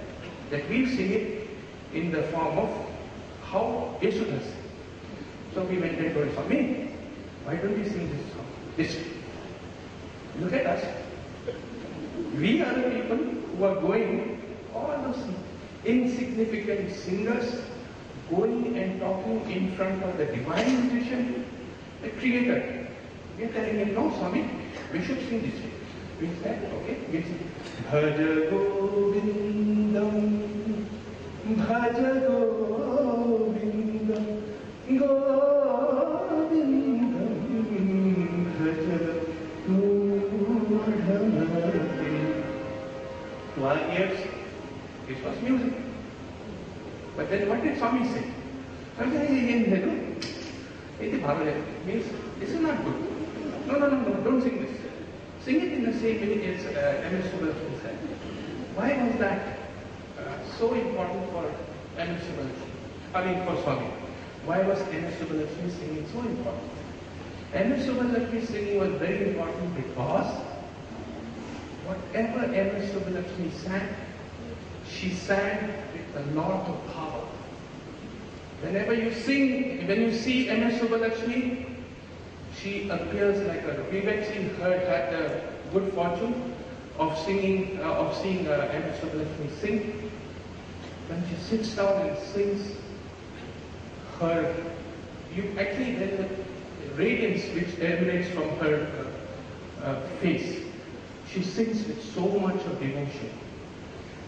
[SPEAKER 4] that we'll sing it in the form of how Yesudas sing. So we went and told Swami, why don't we sing this song? This way. Look at us. We are the people who are going, all those insignificant singers, going and talking in front of the divine musician, the creator. We are telling him, no, Swami, we should sing this way. We said, okay, we'll sing. Bhaja Govindam, Bhaja Govindam, Govindam, Bhaja Mudhamate. To our ears, this was music. But then what did Swami say? Swami said, means this is not good. No, don't sing this. Sing it in the same way as M.S. Subbulakshmi said. Why was that so important for M.S. Subbulakshmi? I mean for Swami. Why was M.S. Subbulakshmi singing so important? M.S. Subbulakshmi singing was very important because whatever M.S. Subbulakshmi sang, she sang with a lot of power. Whenever you sing, when you see M.S. Subbulakshmi, she appears like a. We've actually had the good fortune of seeing M.S. Subbulakshmi sing. When she sits down and sings, there's a radiance which emanates from her face. She sings with so much of devotion.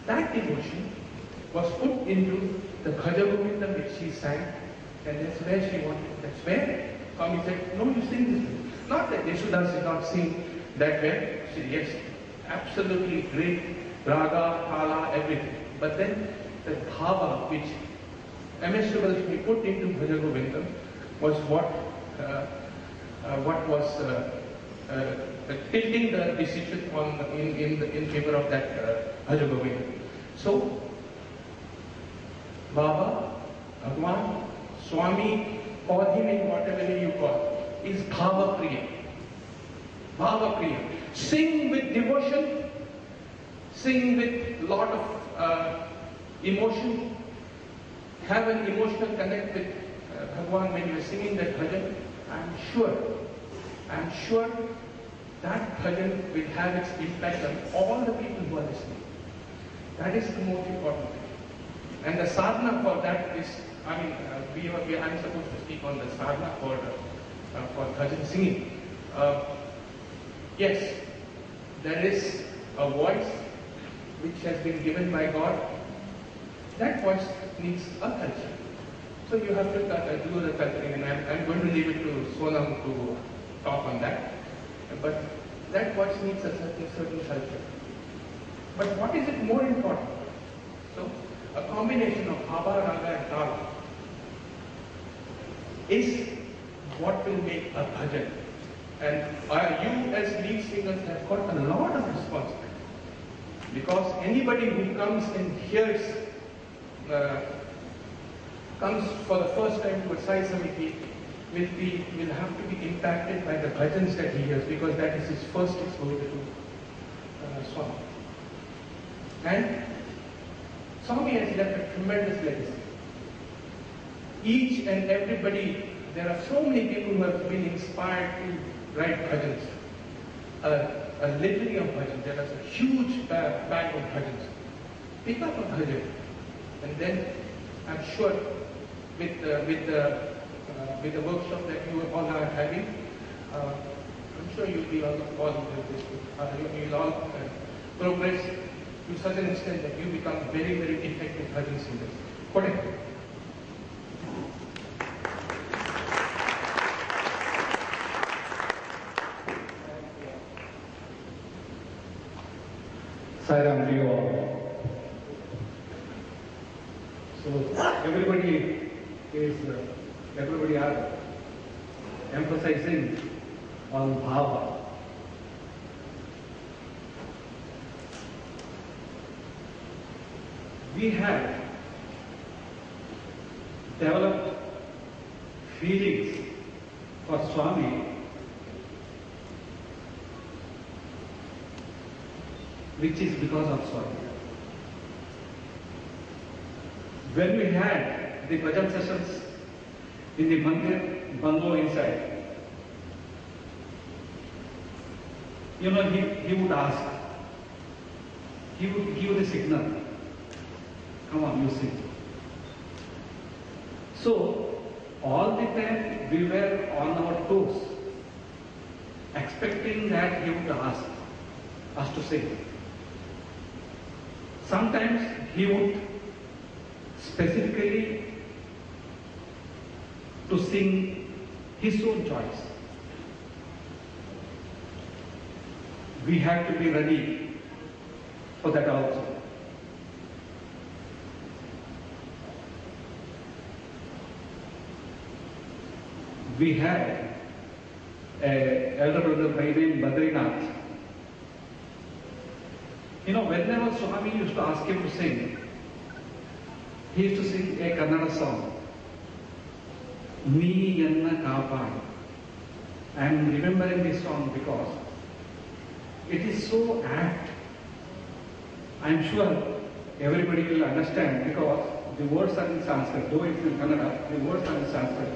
[SPEAKER 4] That devotion was put into the Bhaja Govindam which she sang, and that's where she wanted. That's where Swami said, no, you sing this way. Not that Yesudas did not sing that way. She said, yes, absolutely great, raga, thala, everything. But then the bhava which M.S. Subbulakshmi put into Bhaja Govindam was what was tilting the decision in favor of that Bhaja Govindam. So, Baba, Bhagwan, Swami, call him in whatever name you call, is Bhava Priya. Bhava Priya. Sing with devotion, sing with lot of emotion, have an emotional connect with Bhagwan when you are singing that bhajan. I am sure that bhajan will have its impact on all the people who are listening. That is the most important thing. And the sadhana for that is, I'm supposed to speak on the sadhana for bhajan singing. Yes, there is a voice which has been given by God. That voice needs a culture. So you have to do the culturing, and I'm going to leave it to Sonam to talk on that. But that voice needs a certain culture. But what is it more important? So, a combination of Bhava, Raga and Tala is what will make a bhajan. And you as lead singers have got a lot of responsibility. Because anybody who comes and hears, comes for the first time to a Sai Samiti will have to be impacted by the bhajans that he hears, because that is his first exposure to Swami. And Swami has left a tremendous legacy. Each and everybody, there are so many people who have been inspired to write bhajans. A litany of bhajans. There is a huge bag of bhajans. Pick up a bhajan, and then I'm sure with the workshop that you all are having, I'm sure you'll be all progress to such an extent that you become very, very effective bhajan singers. Correct?
[SPEAKER 5] Sairam to you all. So everybody are emphasizing on bhava. We have developed feelings for Swami which is because of Swami. When we had the bhajan sessions in the mandir bungalow inside, he would ask, he would give the signal, come on, you sing. So, all the time we were on our toes, expecting that he would ask us to sing. Sometimes he would specifically to sing his own choice. We have to be ready for that also. We had an elder brother by name Badrinath. Whenever Swami used to ask him to sing, he used to sing a Kannada song, Nee Yanna Kaapad. I am remembering this song because it is so apt. I am sure everybody will understand because the words are in Sanskrit. Though it is in Kannada, the words are in Sanskrit.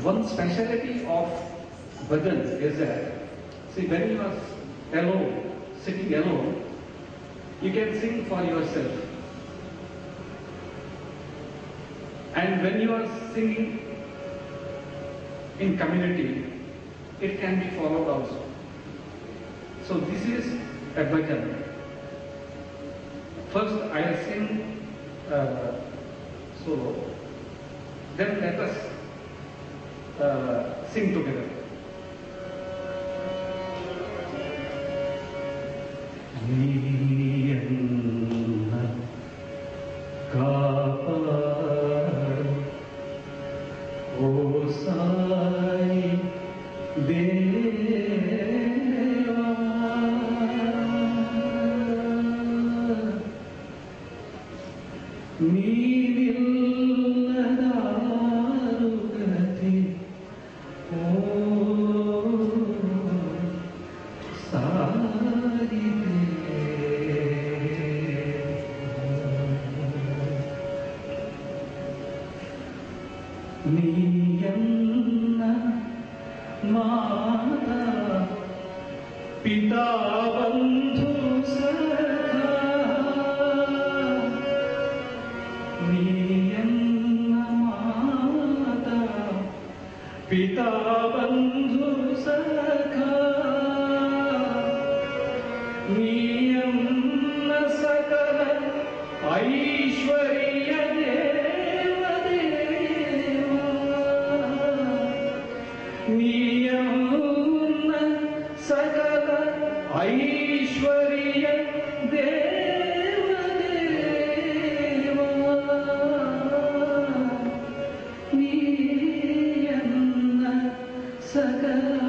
[SPEAKER 5] One speciality of bhajan is that, see, when you are alone, sitting alone, you can sing for yourself. And when you are singing in community, it can be followed also. So this is a bhajan. First I will sing solo, then let us sing together. Niyanna kaapadu, O Sai Deva, Neevilladaarugati, O Sai Niyanna Mata Pita Bandhu Sakha, Niyanna Mata Pita Bandhu Sakha, Niyanna Sakala Aishwarya Niyanna Sakala Aishwarya Deva Deva, Niyanna Sakala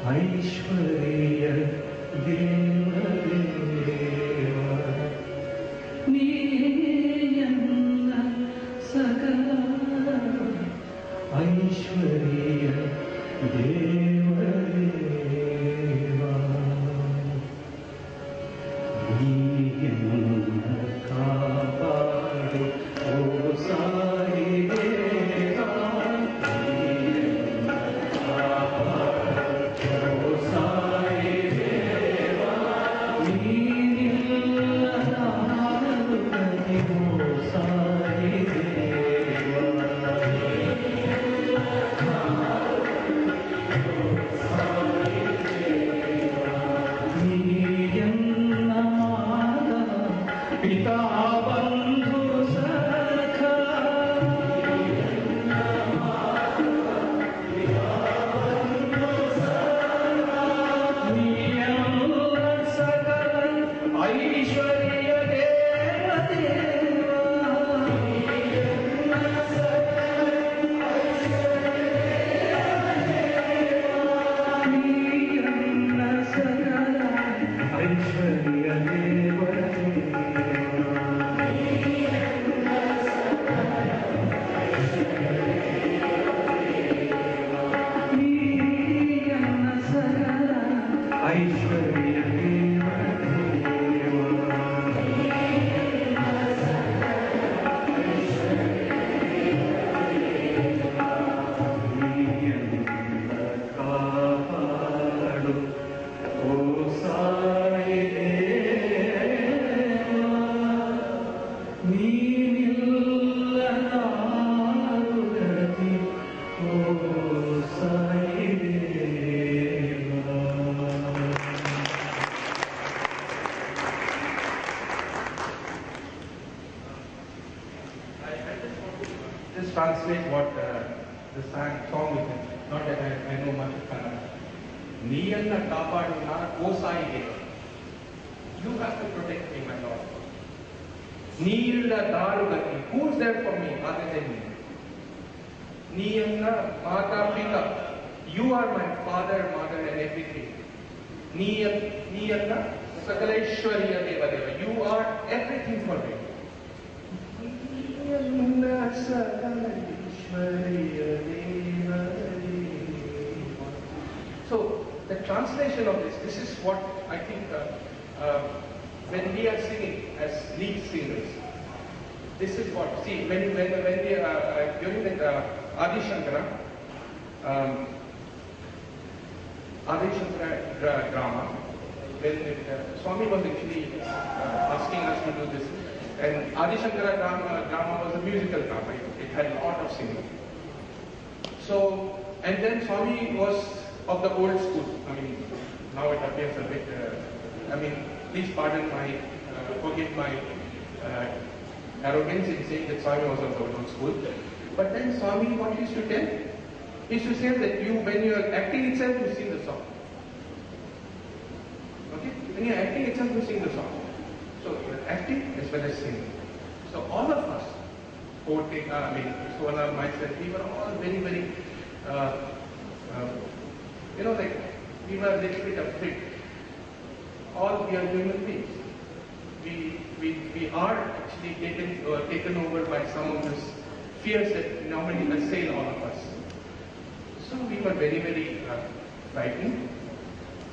[SPEAKER 5] Aishwarya Deva Deva, Niyanna Sakala Aishwarya Deva Deva, Niyanna kaapadu, O Sai Deva, Niyanna kaapadu, O Sai Deva, Neevilladaarugati, O Sai Deva. Niyanna Mata Pita Bandhu Sakha, Niyanna ನೀನಿಲ್ಲದಾರುಗತಿ ಓ ಸಾಯಿ ದೇವಾ.
[SPEAKER 4] Just translate what the song is. Not that I know much of Kannada. Niyanna kaapadu na o sai deva. You have to protect me, my Lord. Neella darugati. Who is there for me other than me? Niyanna mata pita. You are my father, mother, and everything. Niyanna sakaleshwariya deva deva. You are everything for me. So the translation of this is what I think when we are singing as lead singers, this is what, see, when we during the Adi Shankara drama, when Swami was actually asking us to do this. And Adi Shankara drama was a musical drama. It had a lot of singing. So, and then Swami was of the old school. I mean, now it appears a bit, please pardon my, forgive my arrogance in saying that Swami was of the old school. But then Swami, what he used to tell? He used to say that when you are acting itself, you sing the song. Okay? When you are acting itself, you sing the song. So acting as well as singing. So all of us, Sona, myself, we were all very, very, like we were a little bit afraid. All we are human beings. We are actually taken over by some of this fears that normally assail all of us. So we were very, very frightened.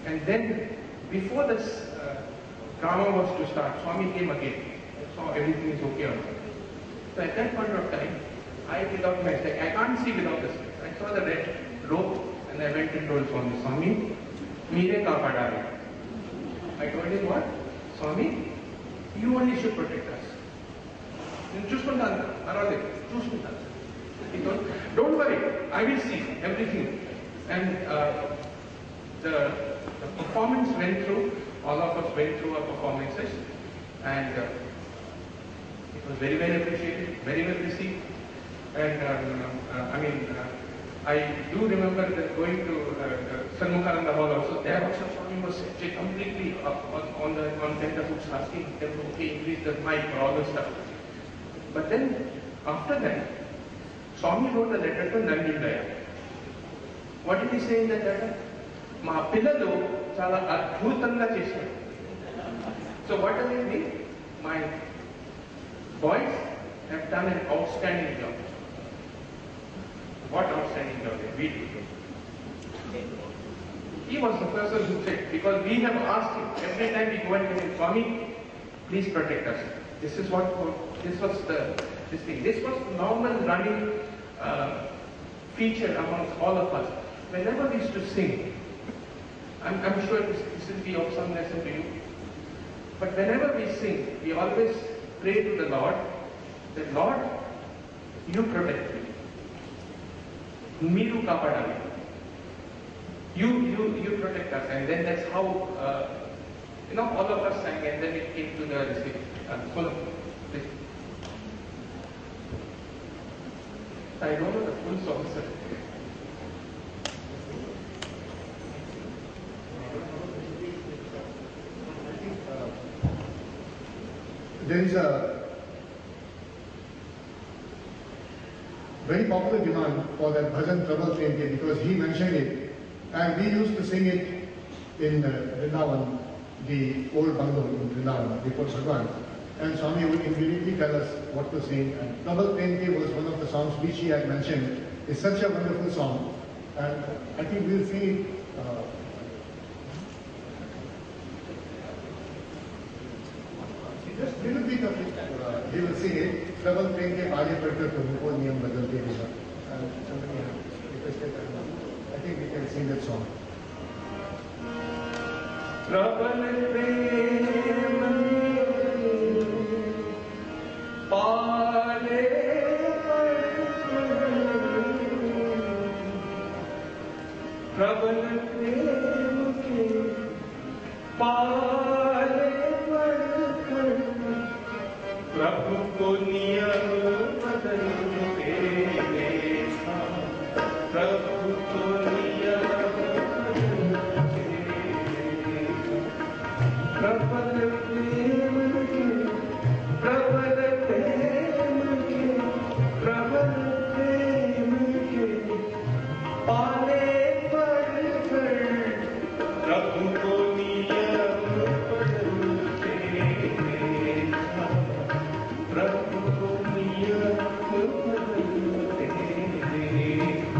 [SPEAKER 4] And then before this drama was to start, Swami came again. Saw everything is okay also. So at that point of time, I without my stick, I can't see without the stick. I saw the red rope and I went and told Swami, Swami, meere kaapadare. I told him what? Swami, you only should protect us. He told, don't worry, I will see everything. And the performance went through. All of us went through our performances, and it was very, very appreciated, very well received. And I do remember that going to Sanmukhananda Hall also. There also Swami was completely on tenterhooks, asking them to increase the mic or all this stuff. But then after that, Swami wrote a letter to Nandindaya. What did he say in that letter? మా పిల్లలు చాలా అద్భుతంగా చేశారు. So what does it mean? My boys have done an outstanding job. What outstanding job did we do? He was the person who said, because we have asked him every time we go and tell him, Swami, please protect us. This was this thing. This was normal running feature amongst all of us. Whenever we used to sing, I'm sure this will be of some lesson to you. But whenever we sing, we always pray to the Lord, that Lord, you protect me. Meeru kaapadali. You protect us. And then that's how, all of us sang, and then it came to the full. I don't know the full song, sir.
[SPEAKER 2] There is a very popular demand for that bhajan Prabal Premke because he mentioned it, and we used to sing it in Vrindavan, the old bungalow in Vrindavan before Bhagwan, and Swami would immediately tell us what to sing. And Prabal Premke was one of the songs which he had mentioned. It's such a wonderful song, and I think we'll sing it. Just a little bit of it, he will sing it. Prabal Premke Aage Padkar Tumko Niyam Badalte Dega. Somebody has requested that. I think we can sing that song.
[SPEAKER 4] Prabal Premke प्रभु को नियम बदलते देखा, प्रभु को नियम बदलते देखा। प्रबल प्रेम के, प्रबल प्रेम के, प्रबल प्रेम के पाले पढ़कर प्रभु को नियम बदलते देखा, प्रभु को नियम बदलते देखा।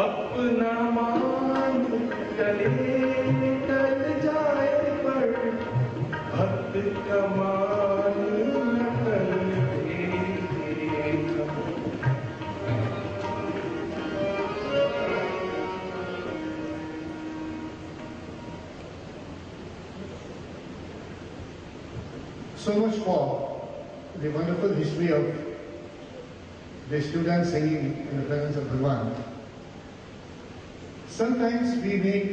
[SPEAKER 4] अपना मान टले टल जाए पर भक्त का मान न टलते देखा।
[SPEAKER 2] So much for the wonderful history of the students singing in the presence of Bhagwan. Sometimes we make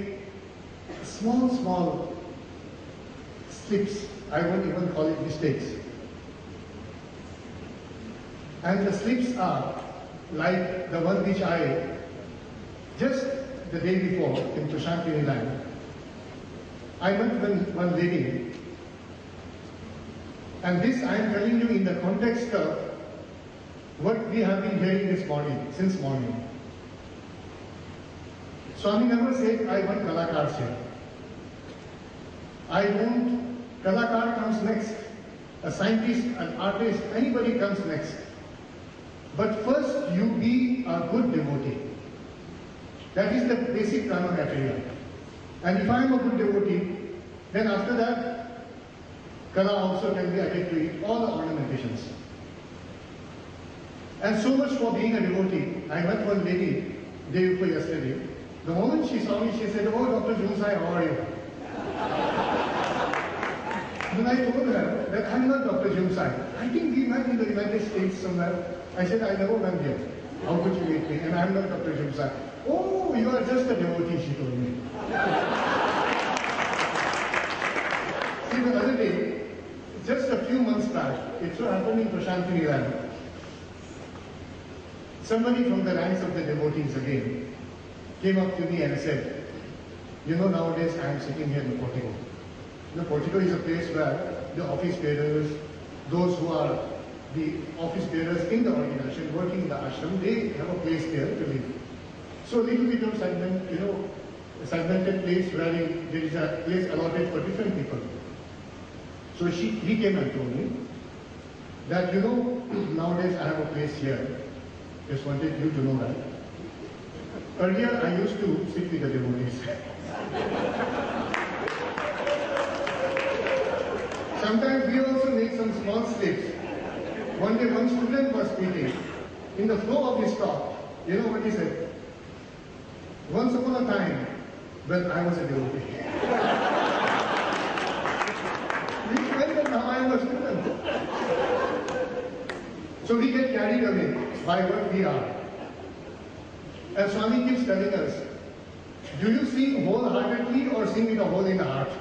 [SPEAKER 2] small slips. I won't even call it mistakes. And the slips are like the one which I, just the day before in Prashanti Nilayam, I met one lady. And this I am telling you in the context of what we have been hearing this morning, since morning. Swami never said, I want Kalakars here. I want Kalakar comes next. A scientist, an artist, anybody comes next. But first you be a good devotee. That is the basic prana material. And if I am a good devotee, then after that, Kala also can be added to it, all the ornamentations. And so much for being a devotee. I met one lady day before yesterday. The moment she saw me, she said, "Oh, Dr. Jungsai, how are you?" Then I told her that I'm not Dr. Jungsai. I think we met in the United States somewhere. I said, "I never went here. How could you meet me? And I'm not Dr. Jungsai." "Oh, you are just a devotee," she told me. See, the other day, just a few months back, it so happened in Prashanti Nilayam, somebody from the ranks of the devotees again came up to me and said, "You know, nowadays I am sitting here in the portico. The portico is a place where the office bearers, those who are the office bearers in the organization, working in the ashram, they have a place there to live. So a little bit of segmented place where there is a place allotted for different people." So he came and told me that, "You know, nowadays I have a place here. Just wanted you to know that. Earlier I used to sit with the devotees. Sometimes we also make some small slips. One day one student was speaking. In the flow of his talk, you know what he said? Once upon a time, when I was a devotee." Now I am a student. So we get carried away by what we are. And Swami keeps telling us, do you sing wholeheartedly or sing with a hole in the heart?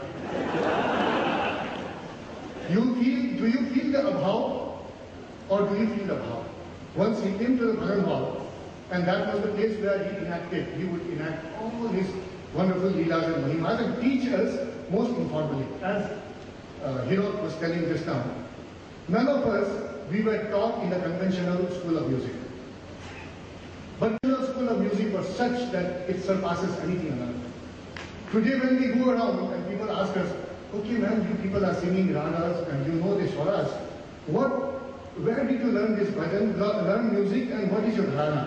[SPEAKER 2] Do you feel the abhav or do you feel the bhav? Once he came to the Bhajan hall, and that was the place where he would enact all his wonderful leelas and mahimas and teach us most informally. As Hirok was telling just now, none of us, we were taught in the conventional school of music. But the school of music was such that it surpasses anything on earth. Today when we go around and people ask us, "Okay man, you people are singing ragas and you know the swaras. Where did you learn this bhajan, learn music, and what is your dharana?"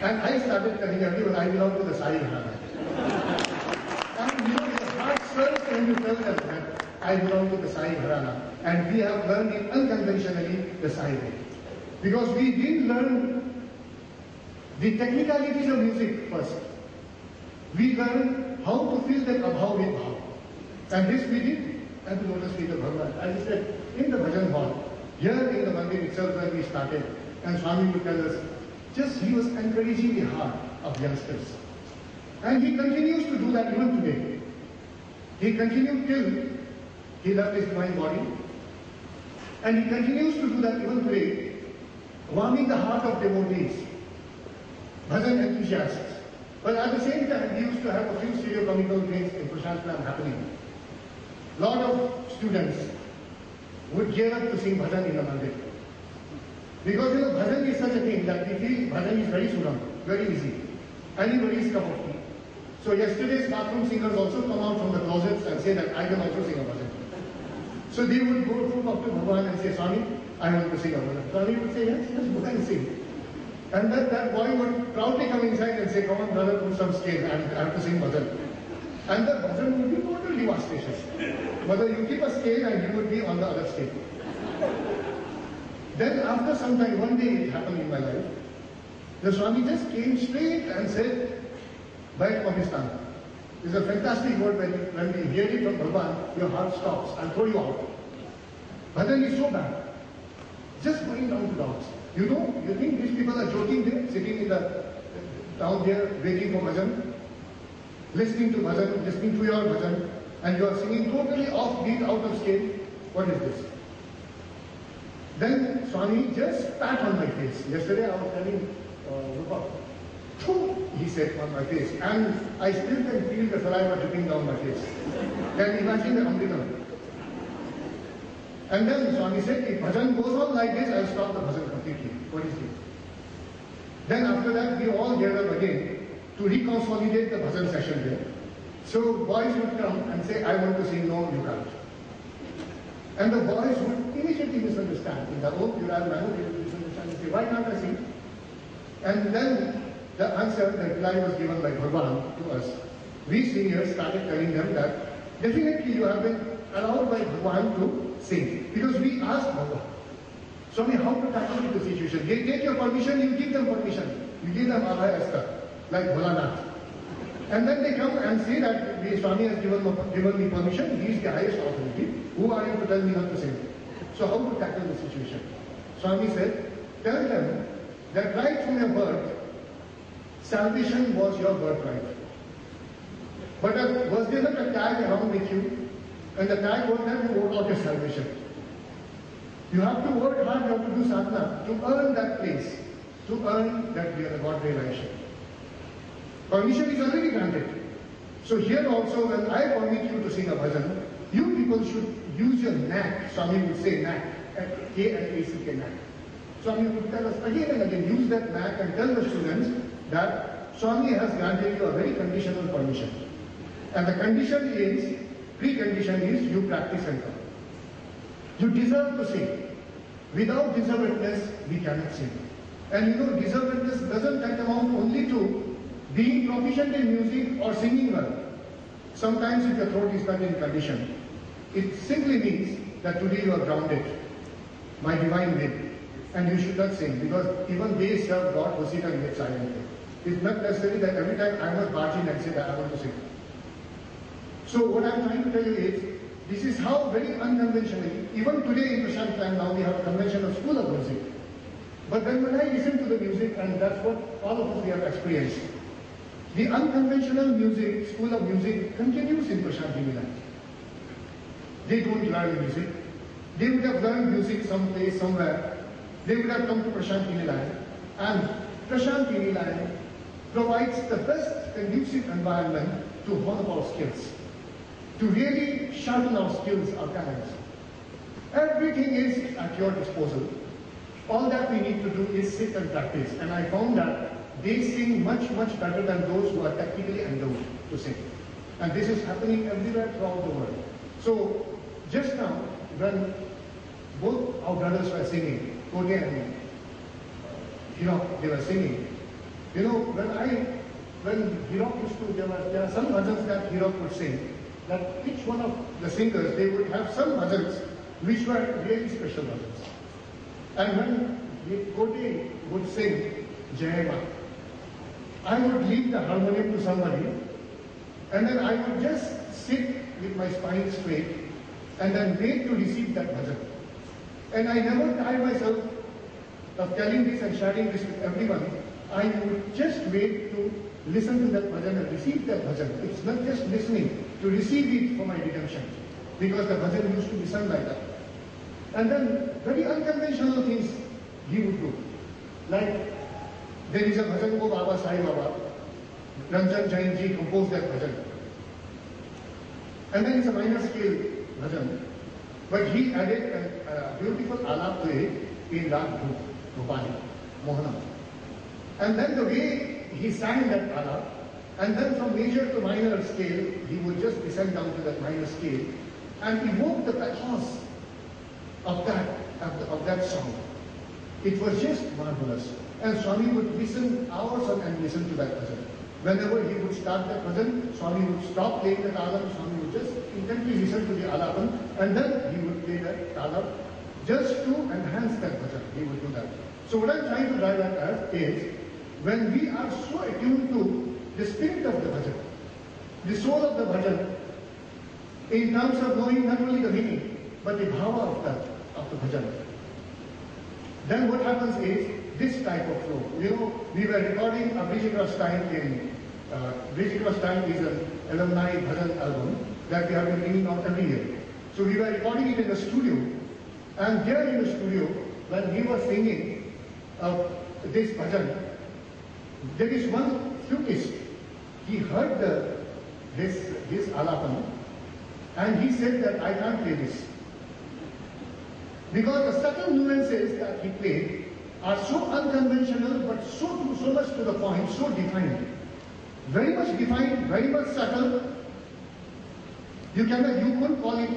[SPEAKER 2] And I started telling everyone, I belong to the Sai Dharana. And you know, your heart swells when you tell them that I belong to the Sai Dharana. And we have learned it unconventionally, the Sai way. Because we didn't learn the technicalities of music first. We learned how to feel that abhav with bhav. And this we did at the Lotus Feet of Bhagavan. As I said, in the bhajan hall, here in the mandir itself when we started, and Swami would tell us, he was encouraging the heart of youngsters. And he continues to do that even today. He continued till he left his divine body. And he continues to do that even today, warming the heart of devotees, bhajan enthusiasts. But at the same time, we used to have a few stereo-comical things in Prashant Pram happening. A lot of students would gear up to sing bhajan in the mandir. Because bhajan is such a thing that we feel bhajan is very suram, very easy. Anybody's cup of tea. So yesterday's bathroom singers also come out from the closets and say that I can also sing a bhajan. So they would go up to Bhagwan and say, Swami, I want to sing a bhajan. Swami would say, yes, go and sing. And then that boy would proudly come inside and say, come on brother, put some scale, I have to sing bhajan. And the bhajan would be totally devastatious. Whether you keep a scale and you would be on the other scale. Then after some time, one day it happened in my life, the Swami just came straight and said, Bhai Pakistan. It's a fantastic word when we hear it from Bhagwan, your heart stops, I'll throw you out. Bhajan is so bad. Just going down to dogs. You know, you think these people are joking there, sitting in the down there waiting for bhajan, listening to bhajan, listening to your bhajan, and you are singing totally offbeat, out of scale. What is this? Then Swami just pat on my face. Yesterday I was telling Rupa, he said on my face, and I still can feel the saliva dripping down my face. Then imagine the Amrita. And then Swami said, if bhajan goes on like this, I'll stop the bhajan completely. What is it? Then after that, we all gathered up again to reconsolidate the bhajan session there. So boys would come and say, I want to sing, no, you can't. And the boys would immediately misunderstand. In the old Yural manner, they would misunderstand and say, why can't I sing? And then the answer, the reply was given by Bhagwan to us. We seniors started telling them that definitely you have been allowed by Bhagwan to sing. Because we asked Bhagwan, Swami, how to tackle the situation? They take your permission, you give them permission. You give them Abhay Asta, like Bholanath. And then they come and say that the Swami has given me permission, he is the highest authority. Who are you to tell me not to sing? So how to tackle the situation? Swami said, tell them that right from your birth, salvation was your birthright. But was there not a tag around with you? And the tag was that you wrote out your salvation. You have to work hard, you have to do sadhana to earn that place, to earn that God realization. Permission is already granted. So here also, when I permit you to sing a bhajan, you people should use your knack. Swami would say knack, K-N-A-C-K, knack. Swami would tell us again and again, use that knack and tell the students that Swami has granted you a very conditional permission. And the condition is, precondition is, you practice and come. You deserve to sing. Without deservedness, we cannot sing. And you know, deservedness doesn't tantamount only to being proficient in music or singing well. Sometimes if your throat is not in condition, it simply means that today you are grounded by divine will. And you should not sing, because even they serve God who sit and get silently. It's not necessary that every time I must barge in and say that I want to sing. So what I'm trying to tell you is, this is how very unconventionally, even today in Prashant Pram now we have a convention of school of music. But then when I listen to the music, and that's what all of us we have experienced, the unconventional music, school of music continues in Prashant Pram. They don't learn music. They would have learned music someplace, somewhere. They would have come to Prashant Pram, and Prashant Pram provides the best conducive environment to hone our skills, to really sharpen our skills, our talents. Everything is at your disposal. All that we need to do is sit and practice. And I found that they sing much, much better than those who are technically endowed to sing. And this is happening everywhere throughout the world. So, just now, when both our brothers were singing, Kote and Hirok, they were singing. You know, when Hirok used to, there are some bhajans that Hirok would sing, that each one of the singers, they would have some bhajans which were really special bhajans. And when Kote would sing Jai Ma, I would leave the harmonium to somebody, and then I would just sit with my spine straight, and then wait to receive that bhajan. And I never tired myself of telling this and sharing this with everyone. I would just wait to listen to that bhajan and receive that bhajan. It's not just listening, to receive it for my redemption. Because the bhajan used to be sung like that. And then very unconventional things he would do. Like there is a bhajan of Baba Sai Baba. Ranjan Jain ji composed that bhajan. And then it's a minor scale bhajan. But he added a beautiful alap to it in Rag Gopali, Mohanam. And then the way he sang that alap, and then from major to minor scale, he would just descend down to that minor scale and evoke the pathos of that song. It was just marvelous. And Swami would listen hours and listen to that bhajan. Whenever he would start that bhajan, Swami would stop playing the talam, Swami would just intently listen to the alapan, and then he would play that talam just to enhance that bhajan. He would do that. So what I'm trying to drive at is, when we are so attuned to the spirit of the bhajan, the soul of the bhajan, in terms of knowing not only the meaning, but the bhava of the bhajan, then what happens is, this type of flow. You know, we were recording a Bridge Across Time in, Bridge Across Time is an alumni bhajan album that we have been bringing out every year. So we were recording it in the studio, and there in the studio, when he was singing this bhajan, there is one flutist. He heard his alapan, and he said that I can't play this. Because the subtle nuances that he played are so unconventional, but so much to the point, so defined. Very much defined, very much subtle. You couldn't call it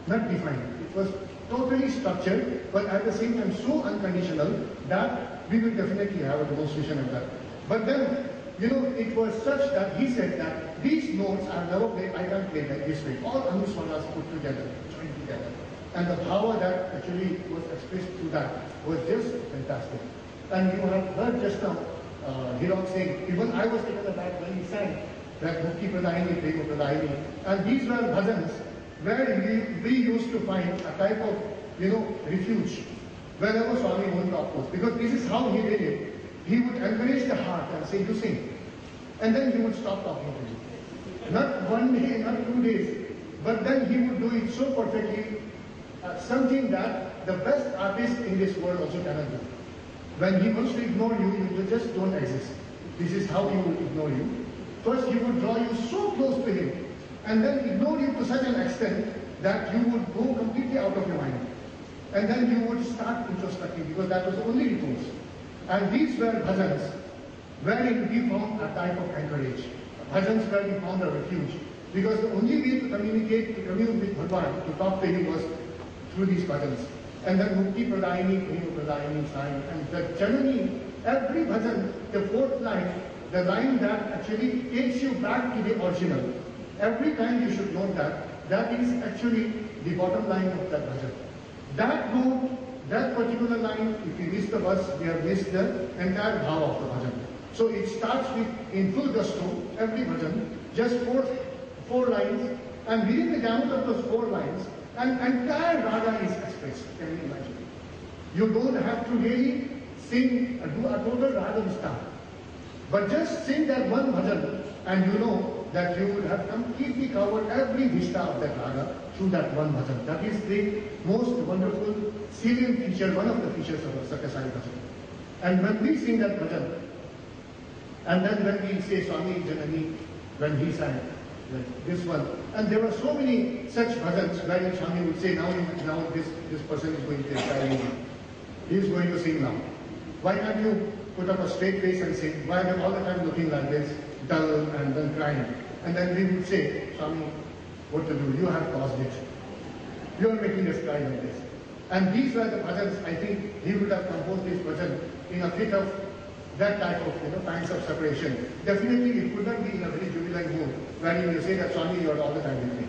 [SPEAKER 2] not defined. It was totally structured, but at the same time so unconditional that we will definitely have a demonstration of that. But then, you know, it was such that he said that these notes I have never played, I can't play like this way. All anuswaras put together, joined together. And the power that actually was expressed through that was just fantastic. And you have heard just now, Hirok saying, even I was taken aback when he sang that Mukti Pradayini, Prema Pradayini. And these were bhajans where we used to find a type of, you know, refuge whenever Swami won't talk to us. Because this is how he did it. He would encourage the heart and say, you sing. And then he would stop talking to you. Not one day, not 2 days, but then he would do it so perfectly. Something that the best artist in this world also cannot do. When he wants to ignore you, you just don't exist. This is how he will ignore you. First, he would draw you so close to him, and then ignore you to such an extent that you would go completely out of your mind. And then you would start introspecting, because that was the only recourse. And these were bhajans, wherein we found a type of anchorage. Bhajans where we found a refuge. Because the only way to communicate, to commune with Bhagwan, to talk to him was through these bhajans. And then Mukti Pradayini, Prema Pradayini sign. And the generally, every bhajan, the fourth line, the line that actually takes you back to the original. Every time you should note that is actually the bottom line of that bhajan. That note, that particular line, if we miss the verse, we have missed the entire bhava of the bhajan. So it starts with, in full gusto, every bhajan, just four lines, and within the gamut of those 4 lines, an entire raga is expressed. Can you imagine? You don't have to really sing, do a total raga vista, but just sing that one bhajan, and you know that you would have completely covered every vista of that raga through that one bhajan. That is the most wonderful, salient feature, one of the features of a Satyasai bhajan. And when we sing that bhajan, and then when we say Swami Janani, when he sang, like this one, and there were so many such bhajans wherein Swami would say, now this person is going to inspire you. He is going to sing now. Why can't you put up a straight face and sing? Why are you all the time looking like this, dull and then crying? And then we would say, Swami, what to do? You have caused it. You are making us cry like this. And these were the bhajans. I think he would have composed this bhajan in a fit of that type of times of separation. Definitely it could not be in a very jubilant mood when you say that Swami, you are all the time with me.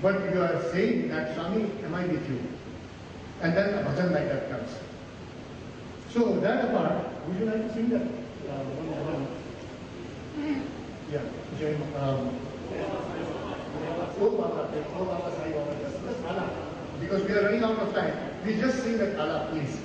[SPEAKER 2] But you are saying that Swami, am I with you? And then a bhajan like that comes. So that apart, would you like to sing that? Yeah. Oh Baba Sai Baba, just ala. Because we are running out of time. We just sing that ala, please.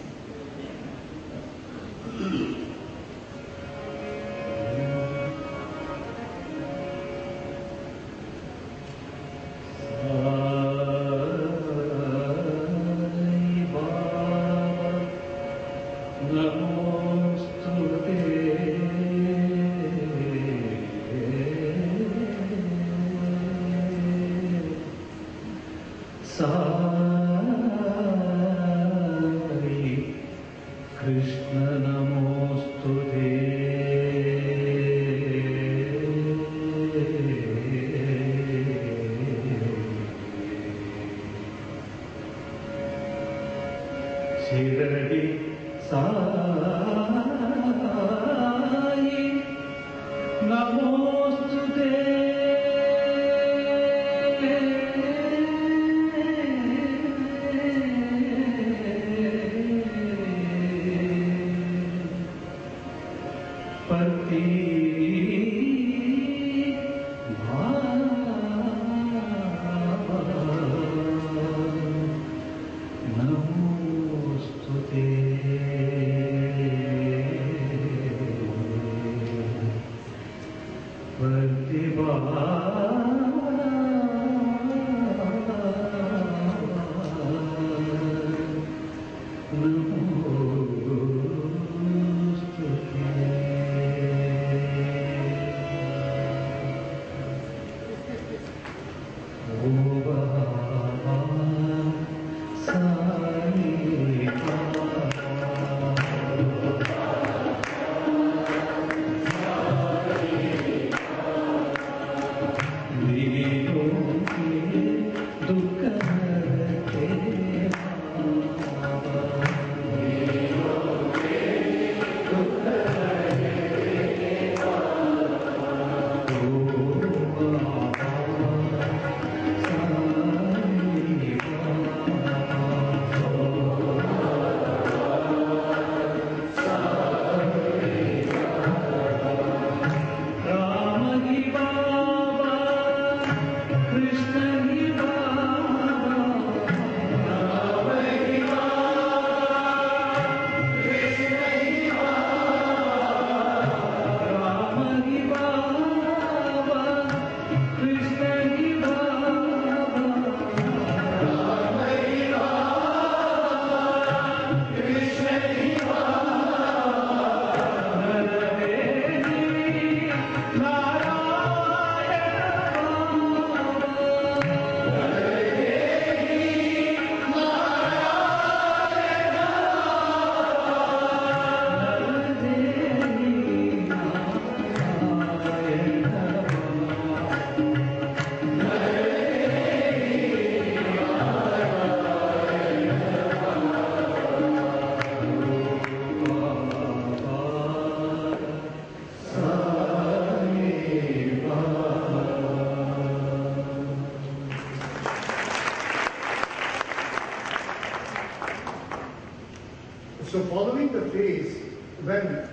[SPEAKER 2] So following the phase when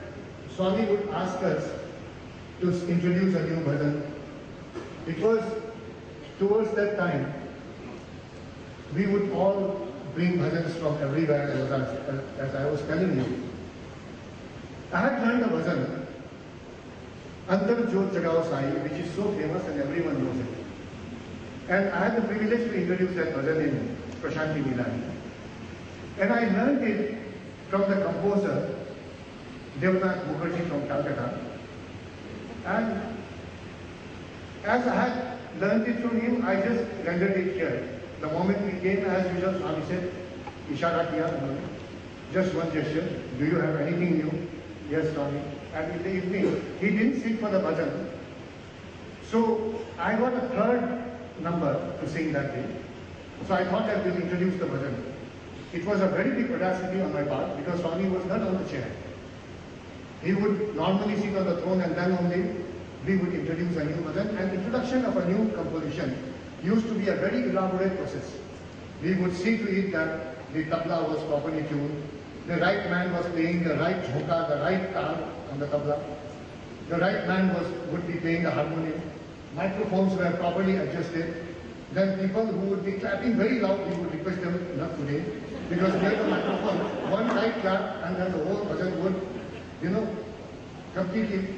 [SPEAKER 2] Swami would ask us to introduce a new bhajan, it was towards that time we would all bring bhajans from everywhere, as I was telling you. I had learned a bhajan, Antar Jyot Jagao Sai, which is so famous and everyone knows it. And I had the privilege to introduce that bhajan in Prashanti Milani. And I learned it from the composer, Devnath Mukherjee from Calcutta. And as I had learned it from him, I just rendered it here. The moment we came, as usual, Swami said, Ishara kiya, just one gesture. Do you have anything new? Yes, Swami. And in the evening, he didn't sing for the bhajan. So I got a third number to sing that day. So I thought I will introduce the bhajan. It was a very big audacity on my part because Swami was not on the chair. He would normally sit on the throne and then only we would introduce a new bhajan. And introduction of a new composition used to be a very elaborate process. We would see to it that the tabla was properly tuned, the right man was playing the right jhoka, the right taal on the tabla, the right man would be playing the harmonium, microphones were properly adjusted. Then people who would be clapping very loud, we would request them not today, because near the microphone, one right clap and then the whole bhajan would, completely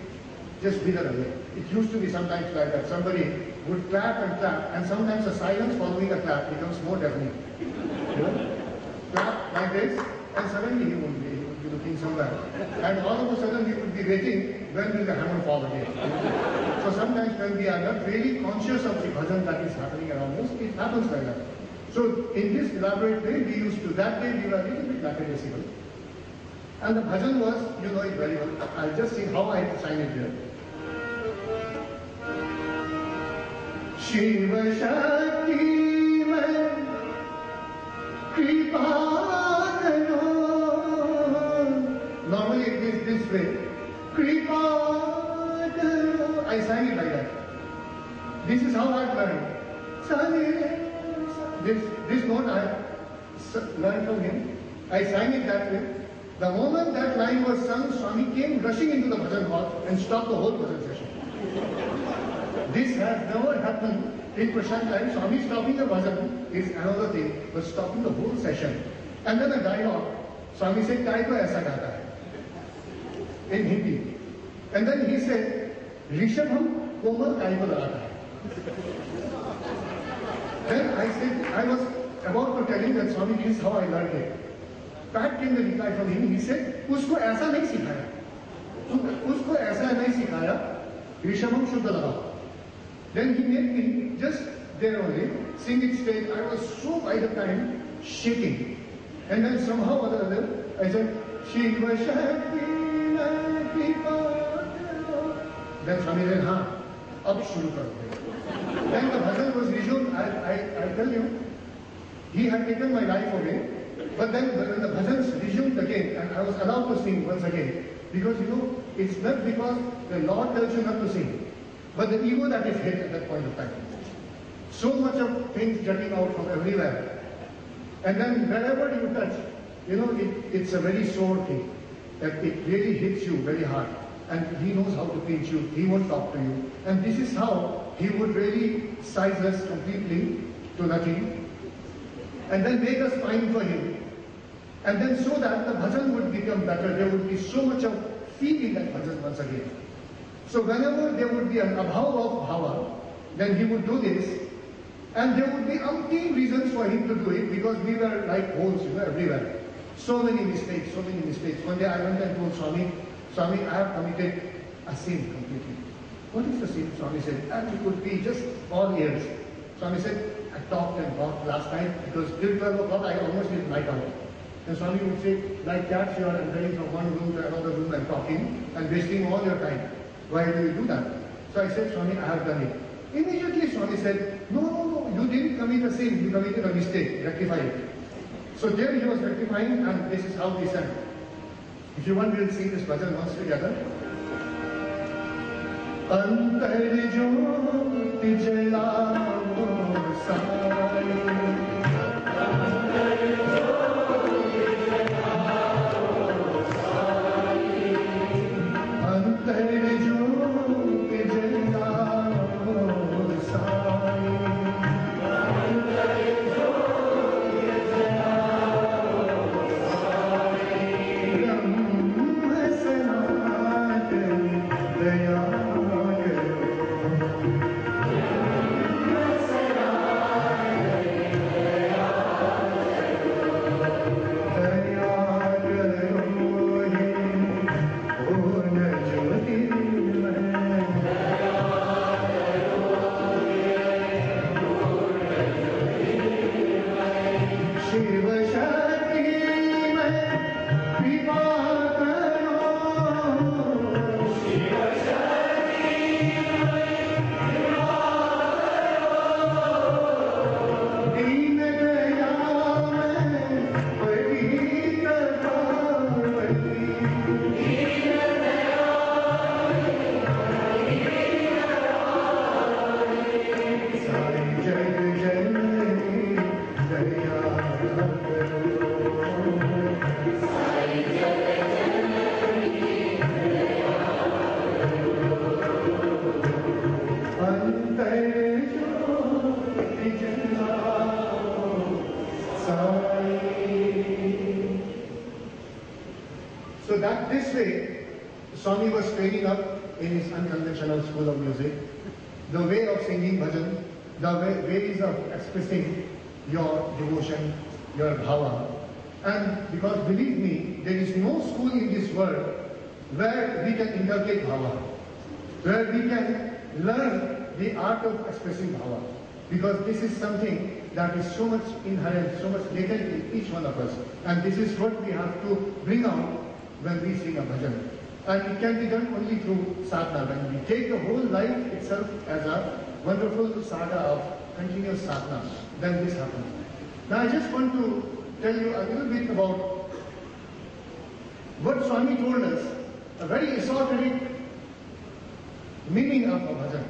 [SPEAKER 2] just wither away. It used to be sometimes like that. Somebody would clap and sometimes the silence following a clap becomes more deafening. Clap like this, and suddenly he would be looking sitting somewhere. And all of a sudden we would be waiting, when will the hammer fall again? So sometimes when we are not really conscious of the bhajan that is happening around us, it happens like that. So in this elaborate way, we used to, that day we were a little bit lackadaisical. And the bhajan was, you know it very well. I'll just see how I sign it here. Shiva Shakti Man Kripa Karo. Normally it is this way. Kripa Karo. I sang it like that. This is how I've learned. This note I learned from him. I sang it that way. The moment that line was sung, Swami came rushing into the bhajan hall and stopped the whole bhajan session. This has never happened in Prashant time. Swami stopping the bhajan is another thing, but stopping the whole session. And then a dialogue. Swami said, "Kai ko aisa gata hai?" In Hindi. And then he said, "Rishabham komal kai ko lagata hai?" Then I said, I was about to tell him that Swami, this is how I learned it. Back came the reply from him. He said, "Usko aisa nahi sikhaya. Usko aisa nahi sikhaya. Rishabham shuddha lagao." Then he made me just there only sing it straight. I was so by the time shaking. And then somehow or the other, I said, "Shiva Shakti Kripa." Then Swami said, "Haan, ab shuru karo." Then the bhajan was resumed. I tell you, he had taken my life away. But then when the bhajans resumed again, and I was allowed to sing once again, because you know, it's not because the Lord tells you not to sing, but the ego that is hit at that point of time. So much of things jutting out from everywhere. And then wherever you touch, you know, it's a very sore thing. That it really hits you very hard. And he knows how to pinch you. He won't talk to you. And this is how he would really size us completely to nothing. And then make us fine for him. And then so that the bhajan would become better. There would be so much of feel in that bhajan once again. So whenever there would be an abhav of bhava, then he would do this. And there would be umpteen reasons for him to do it, because we were like holes, you know, everywhere. So many mistakes, so many mistakes. One day I went and told Swami, "Swami, I have committed a sin completely." "What is the sin?" Swami said, "And it could be just all ears." Swami said, "I talked and talked last night, because till 12 o'clock I almost didn't night out." And Swami would say, "Like cats, you are entering from one room to another room and talking and wasting all your time. Why do you do that?" So I said, "Swami, I have done it." Immediately Swami said, No, you didn't commit a sin, you committed a mistake, rectify it." So there he was rectifying, and this is how we sang. If you want, we'll sing this bhajan once together. Antar jyoti jalao sai, So that this way, Swami was training up in his unconventional school of music, the way of singing bhajan, the ways of expressing your devotion, your bhava. And because believe me, there is no school in world where we can inculcate bhava, where we can learn the art of expressing bhava. Because this is something that is so much inherent, so much latent in each one of us. And this is what we have to bring out when we sing a bhajan. And it can be done only through sadhana. When we take the whole life itself as a wonderful saga of continuous sadhana, then this happens. Now I just want to tell you a little bit about what Swami told us, a very esoteric meaning of a bhajan,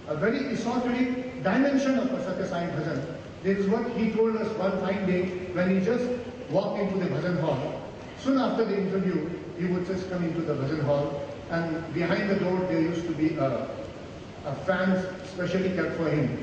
[SPEAKER 2] a very esoteric dimension of a Satya Sai bhajan. This is what he told us one fine day when he just walked into the bhajan hall. Soon after the interview, he would just come into the bhajan hall, and behind the door there used to be a fan specially kept for him.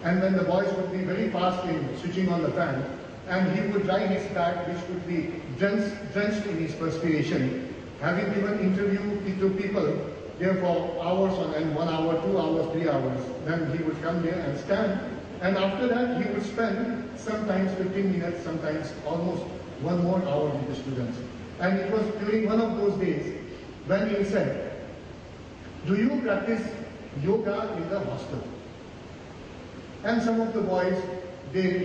[SPEAKER 2] And then the boys would be very fast in switching on the fan, and he would dry his back, which would be drenched in his perspiration, having given interview to people there for hours on end, 1 hour, 2 hours, 3 hours. Then he would come there and stand, and after that he would spend sometimes 15 minutes, sometimes almost 1 more hour with the students. And it was during one of those days when he said, "Do you practice yoga in the hostel?" And some of the boys, they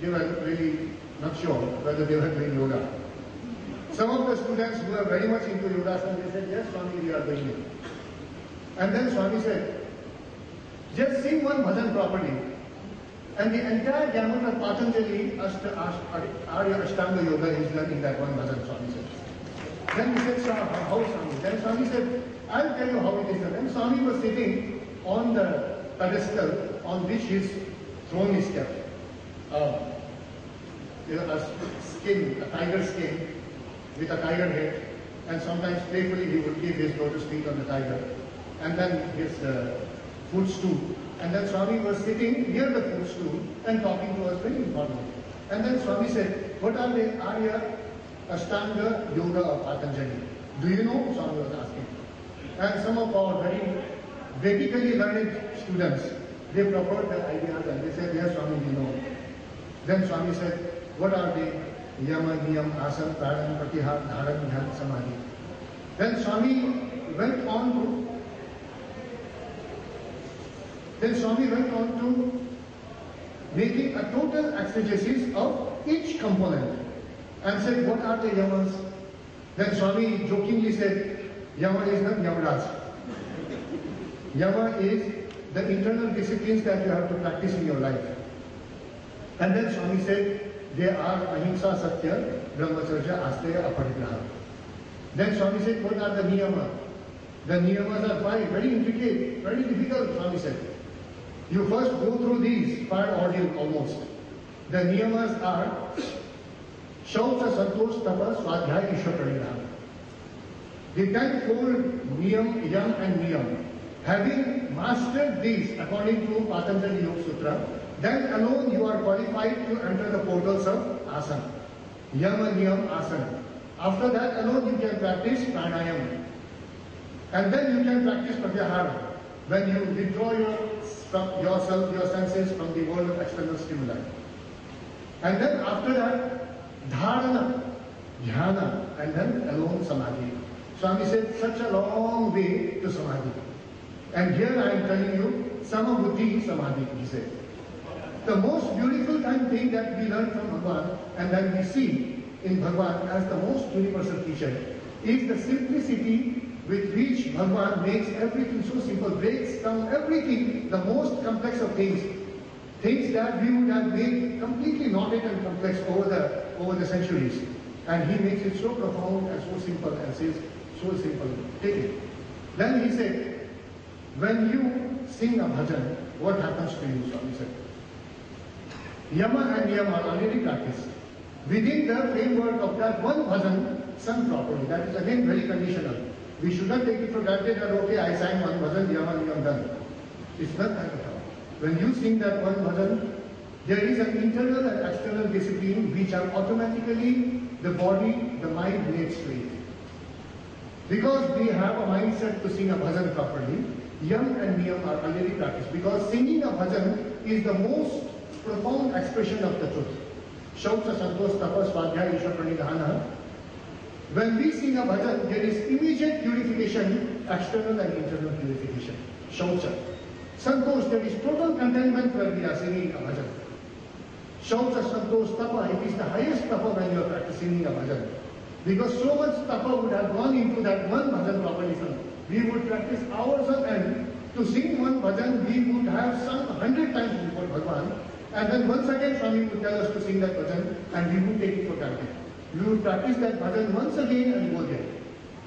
[SPEAKER 2] were really not sure whether they were doing yoga. Some of the students who were very much into yoga, they said, "Yes, Swami, we are doing it." And then Swami said, "Just sing one bhajan properly, and the entire gamut of Patanjali Arya Ashtanga Yoga is done in that one bhajan," Swami said. Then he said, "How, Swami?" Then Swami said, "I'll tell you how it is done." And Swami was sitting on the pedestal on which his throne is kept. A skin, a tiger skin with a tiger head, and sometimes playfully he would keep his lotus feet on the tiger, and then his footstool. And then Swami was sitting near the footstool and talking to us very informally. And then Swami said, "What are the Arya Ashtanga Yoga of Patanjali? Do you know?" Swami was asking. And some of our very Vedically learned students, they proffered their ideas and they said, "Yes, Swami, we know." Then Swami said, "What are they? Yama, Niyam, Asana, Pranam, Pratihar, Dharan, Dhyan, Samadhi." Then Swami went on to making a total exegesis of each component and said, "What are the yamas?" Then Swami jokingly said, "Yama is not Yamaraj. Yama is the internal disciplines that you have to practice in your life." And then Swami said, "They are Ahimsa, Satya, Brahmacharya, Asteya, Aparigraha." Then Swami said, "What are the Niyama?" The Niyamas are 5, very intricate, very difficult, Swami said. You first go through these, fire ordeal almost. The Niyamas are Shaucha, Santosh, Tapa, Swadhyaya, Ishwa, Pranidhana. The 10-fold Niyam, Yam and Niyam. Having mastered these according to Patanjali Yoga Sutra, then alone you are qualified to enter the portals of Asana. Yama, Niyam, Asana. After that alone you can practice Pranayama. And then you can practice Pratyahara, when you withdraw yourself, your senses from the world of external stimuli. And then after that, Dharana, Dhyana, and then alone Samadhi. Swami said, such a long way to Samadhi. And here I am telling you, Samabuddhi Samadhi, he said. The most beautiful thing that we learn from Bhagavan and that we see in Bhagavan as the most universal teacher is the simplicity with which Bhagavan makes everything so simple, breaks down everything, the most complex of things that we would have made completely knotted and complex over the centuries. And he makes it so profound and so simple and says, so simple, take it. Then he said, when you sing a bhajan, what happens to you? Swami said. Yama and Niyama are already practiced. Within the framework of that one bhajan, sung properly. That is again very conditional. We should not take it for granted that, okay, I sang one bhajan, Yama, Niyam, done. It's not that at all. When you sing that one bhajan, there is an internal and external discipline which are automatically the body, the mind relates to it. Because we have a mindset to sing a bhajan properly, Yam and Niyam are already practiced. Because singing a bhajan is the most profound expression of the truth. Shaucha, Santosh, Tapa, Swadhyaya, Ishwa, Pranidhana. When we sing a bhajan, there is immediate purification, external and internal purification. Shaucha. Santosh, there is total contentment when we are singing a bhajan. Shaucha, Santosh, Tapa, it is the highest tapa when you are practicing a bhajan. Because so much tapa would have gone into that one bhajan properly sung. We would practice hours on end. To sing one bhajan, we would have sung 100 times before Bhagwan. And then once again, Swami would tell us to sing that bhajan, and we would take it for granted. We would practice that bhajan once again and go there.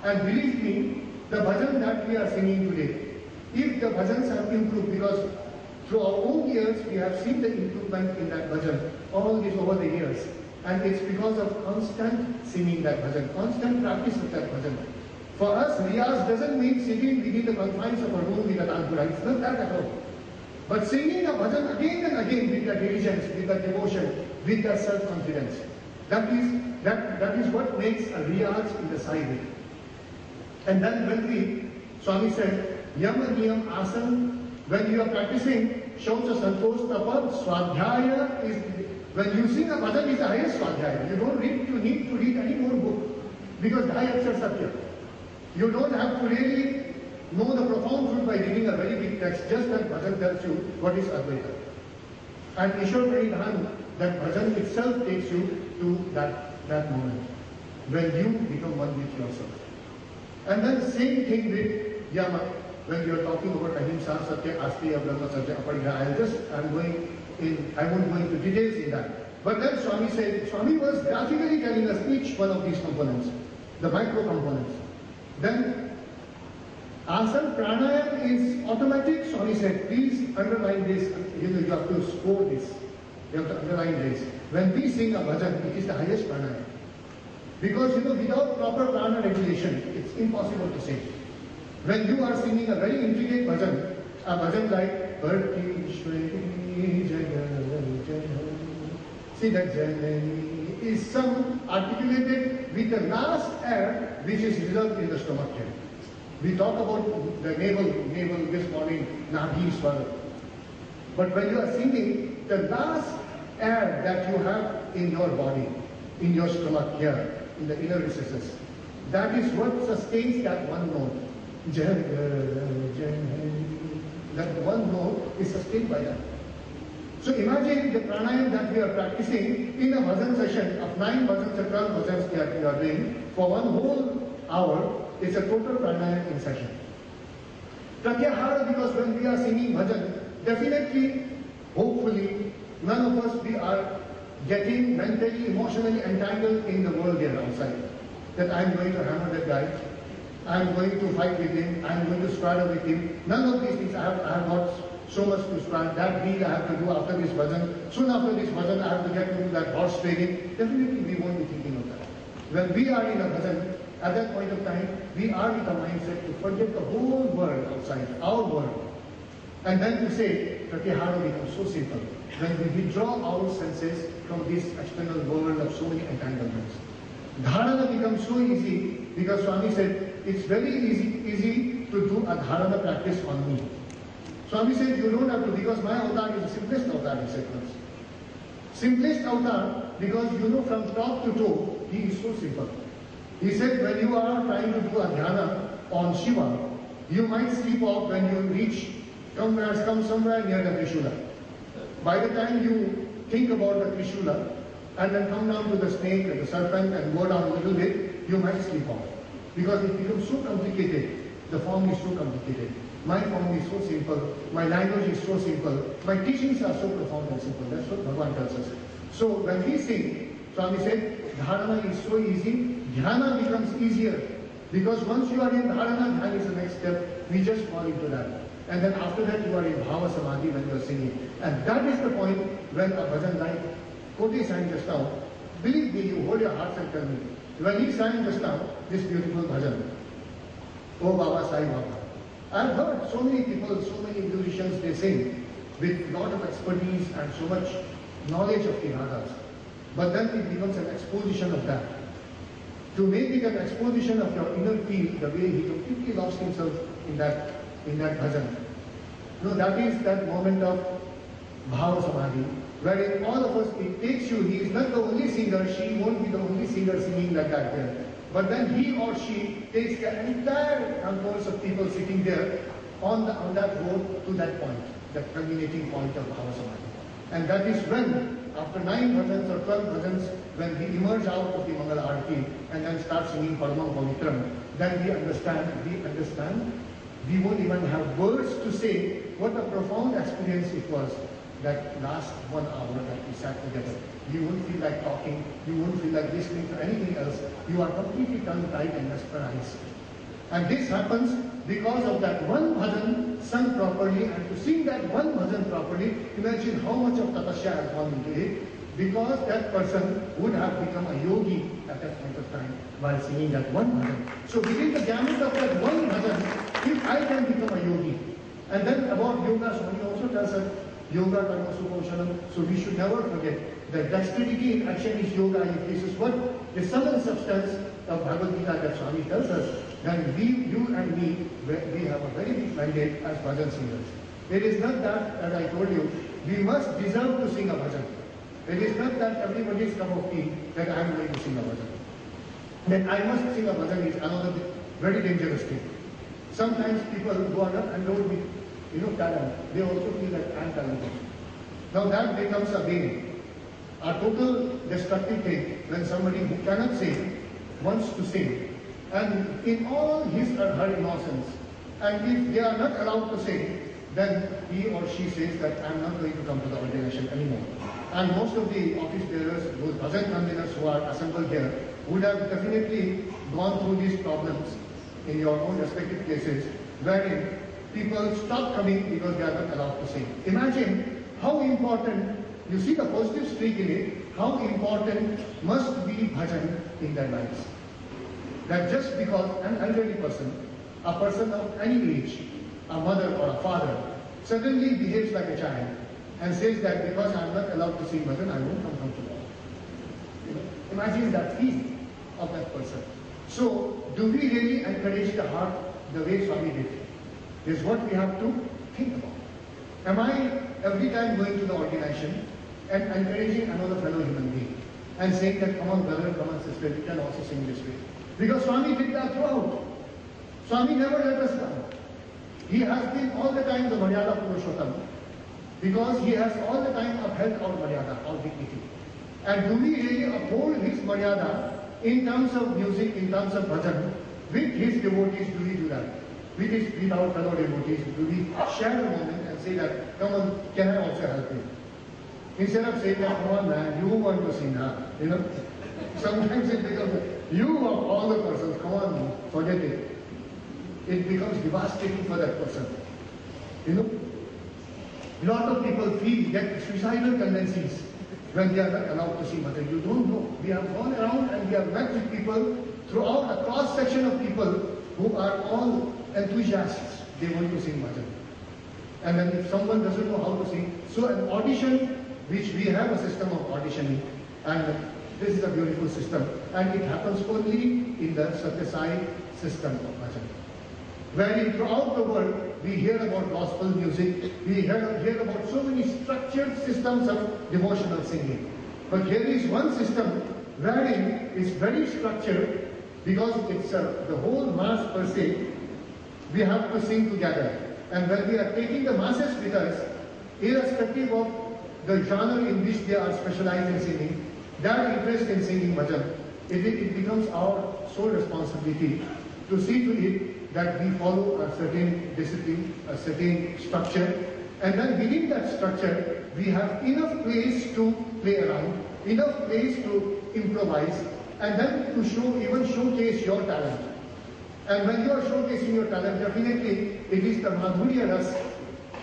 [SPEAKER 2] And believe me, the bhajan that we are singing today, if the bhajans have improved, because through our own years, we have seen the improvement in that bhajan, all this over the years. And it's because of constant singing that bhajan, constant practice of that bhajan. For us, riyaz doesn't mean sitting within the confines of a room with a tanpura. It's not that at all. But singing a bhajan again and again with that diligence, with that devotion, with that self-confidence. That is what makes a riyaz in the Sai. And then when we, Swami said, Yama Niyam Asan, when you are practicing Shaucha Santosh Tapa, Swadhyaya is, when you sing a bhajan is the highest Swadhyaya. You don't need to read any more book, because Dhaya Akshar Satya. You don't have to really know the profound truth by reading a very big text, just that bhajan tells you what is Advaita. And Ishwar Pranidhan, that bhajan itself takes you to that moment, when you become one with yourself. And then same thing with Yama, when you are talking about Ahimsa, Satya, Asteya, Brahma, Satya, Aparigraha. I won't go into details in that. But then Swami said, Swami was graphically telling us each one of these components, the micro components. Then Asana Pranayam is automatic. Swami said, please underline this. You have to score this. You have to underline this. When we sing a bhajan, it is the highest pranayam. Because without proper prana regulation, it's impossible to sing. When you are singing a very intricate bhajan, a bhajan like Bharti Shwari Jaga Janani, see that Janani is sung articulated with the last air which is reserved in the stomach here. We talk about the navel this morning, Nabhi Swara. But when you are singing, the last air that you have in your body, in your stomach here, in the inner recesses, that is what sustains that one note. That one note is sustained by that. So imagine the pranayam that we are practicing in a bhajan session of 9 bhajans or 12 bhajans that we are doing for one whole hour. It's a total pranayam in session. Pratyahara, because when we are singing bhajan, definitely, hopefully, none of us we are getting mentally, emotionally entangled in the world there outside. That I'm going to hammer that guy, I'm going to fight with him, I'm going to struggle with him. None of these things. I have got so much to struggle. That deal I have to do after this bhajan. Soon after this bhajan, I have to get to do that horse trading. Definitely, we won't be thinking of that. When we are in a bhajan, at that point of time, we are with a mindset to forget the whole world outside, our world. And then to say, Pratyahara becomes so simple. When we withdraw our senses from this external world of so many entanglements. Dharana becomes so easy because Swami said, it's very easy to do a dharana practice on me. Swami said, you don't have to, because my avatar is the simplest avatar, he said once. Simplest avatar, because from top to toe, he is so simple. He said, when you are trying to do a dhyana on Shiva, you might sleep off when you reach, come somewhere near the Trishula. By the time you think about the Trishula, and then come down to the snake and the serpent and go down a little bit, you might sleep off. Because it becomes so complicated. The form is so complicated. My form is so simple. My language is so simple. My teachings are so profound and simple. That's what Bhagavan tells us. So when we sing, Swami said, dharana is so easy. Dhyana becomes easier. Because once you are in dharana, dhyana is the next step. We just fall into that. And then after that, you are in bhava samadhi when you are singing. And that is the point when a bhajan like Koti sang just now, believe me, you hold your hearts and tell me. When he sang just now, this beautiful bhajan, Oh Baba Sai Baba. I have heard so many people, so many musicians, they sing with a lot of expertise and so much knowledge of the ragas. But then it becomes an exposition of that. To make it an exposition of your inner field, the way he completely lost himself in that bhajan. That is that moment of bhava samadhi, wherein all of us, it takes you, he is not the only singer, she won't be the only singer singing like that here. but then he or she takes the entire concourse of people sitting there on that road to that point, that culminating point of our Samadhi. And that is when, after 9 bhajans or 12 bhajans, when we emerge out of the Mangal Arati and then start singing Paramam Pavitram, then we understand, we won't even have words to say what a profound experience it was, that last 1 hour that we sat together. You won't feel like talking, you won't feel like listening to anything else. You are completely tongue-tied and mesmerized. And this happens because of that one bhajan sung properly, and to sing that one bhajan properly, imagine how much of tapasya has gone into it, because that person would have become a yogi at that point of time while singing that one bhajan. So within the gamut of that one bhajan, if I can become a yogi, and then about yoga, Swami also tells us, yoga karma sukoshanam, so we should never forget that dexterity in action is yoga. If this is what the sum and substance of Bhagavad Gita that Swami tells us, then we, you and me, we have a very big mandate as bhajan singers. It is not that, as I told you, we must deserve to sing a bhajan. It is not that everybody's cup of tea that I am going to sing a bhajan. That I must sing a bhajan is another very dangerous thing. Sometimes people who are not endowed with talent, they also feel that I am talented. Now that becomes a bane, a total destructive thing when somebody who cannot sing wants to sing. And in all his or her innocence, and if they are not allowed to sing, then he or she says that I am not going to come to the ordination anymore. And most of the office bearers, those bhajan conveners who are assembled here, would have definitely gone through these problems in your own respective places, wherein people stop coming because they are not allowed to sing. Imagine how important, you see the positive streak in it, how important must be bhajan in their lives. That just because an elderly person, a person of any age, a mother or a father, suddenly behaves like a child and says that because I am not allowed to sing bhajan, I won't come to God. Imagine that feeling of that person. So, do we really encourage the heart the way Swami did? Is what we have to think about. Am I every time going to the ordination and encouraging another fellow human being and saying that, come on brother, come on sister, you can also sing this way? Because Swami did that throughout. Swami never let us down. He has been all the time the Maryada Purushottam, because he has all the time upheld our Maryada, our dignity. And do we really uphold his Maryada in terms of music, in terms of bhajan, with his devotees? Do we do that? With our fellow devotees, do we share a moment and say that, come on, can I also help you? Instead of saying that, come on man, you want to sing, huh? Sometimes it becomes, you of all the persons, come on, forget it. It becomes devastating for that person. A lot of people get suicidal tendencies when they are not allowed to sing bhajan. You don't know. We have gone around and we have met with people throughout a cross section of people who are all enthusiasts. They want to sing bhajan. And then if someone doesn't know how to sing, so an audition, which we have a system of auditioning, and this is a beautiful system, and it happens only in the Satyasai system of bhajan. Wherein throughout the world, we hear about gospel music, we hear about so many structured systems of devotional singing. But here is one system wherein it's very structured, because it's the whole mass per se, we have to sing together. And when we are taking the masses with us, irrespective of the genre in which they are specialized in singing, their interest in singing bhajan, it becomes our sole responsibility to see to it that we follow a certain discipline, a certain structure, and then within that structure, we have enough place to play around, enough place to improvise, and then to showcase your talent. And when you are showcasing your talent, definitely it is the Madhurya Ras,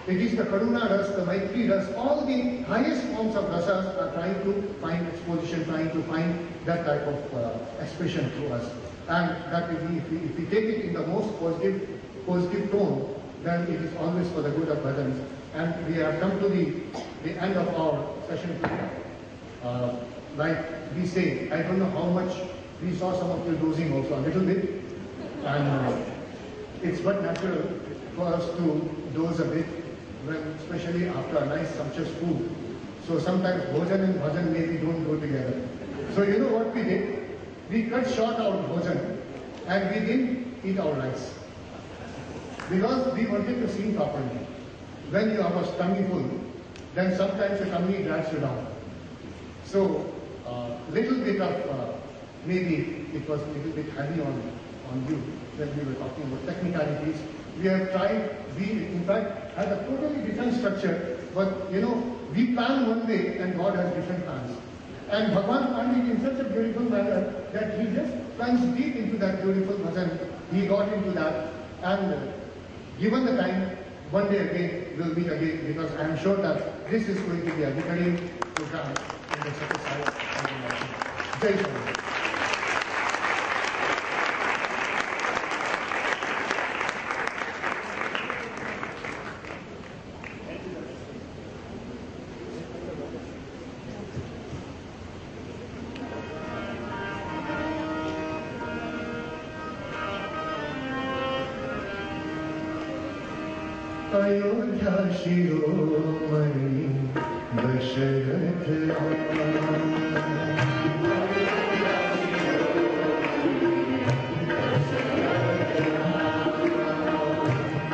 [SPEAKER 2] it is the Karuna Ras, the Maitri Ras, all the highest forms of rasas are trying to find exposition, trying to find that type of expression through us. And that if we take it in the most positive tone, then it is always for the good of bhajans. And we have come to the end of our session today. Like we say, I don't know how much, we saw some of you dozing also a little bit. And it's but natural for us to doze a bit, especially after a nice sumptuous food. So sometimes bhojan and bhajan maybe don't go together. So you know what we did? we cut short our bhojan and we didn't eat our rice. Because we wanted to sing properly. When you have a tummy full, then sometimes the tummy drags you down. So, little bit of, maybe it was a little bit heavy on you when we were talking about technicalities. We have tried, we in fact had a totally different structure, but we plan one way and God has different plans. And Bhagwan planned it in such a beautiful manner that he just plunged deep into that beautiful bhajan. He got into that, and given the time, one day again we'll meet again, because I am sure that this is going to be a recurring program in the second side of the nation. Jai Shri. Ayodhya Shiromani Dasharath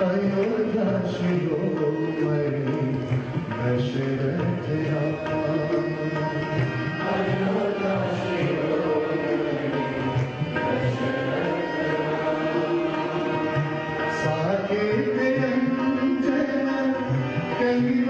[SPEAKER 2] Ayodhya Shiromani Dasharath Thank you.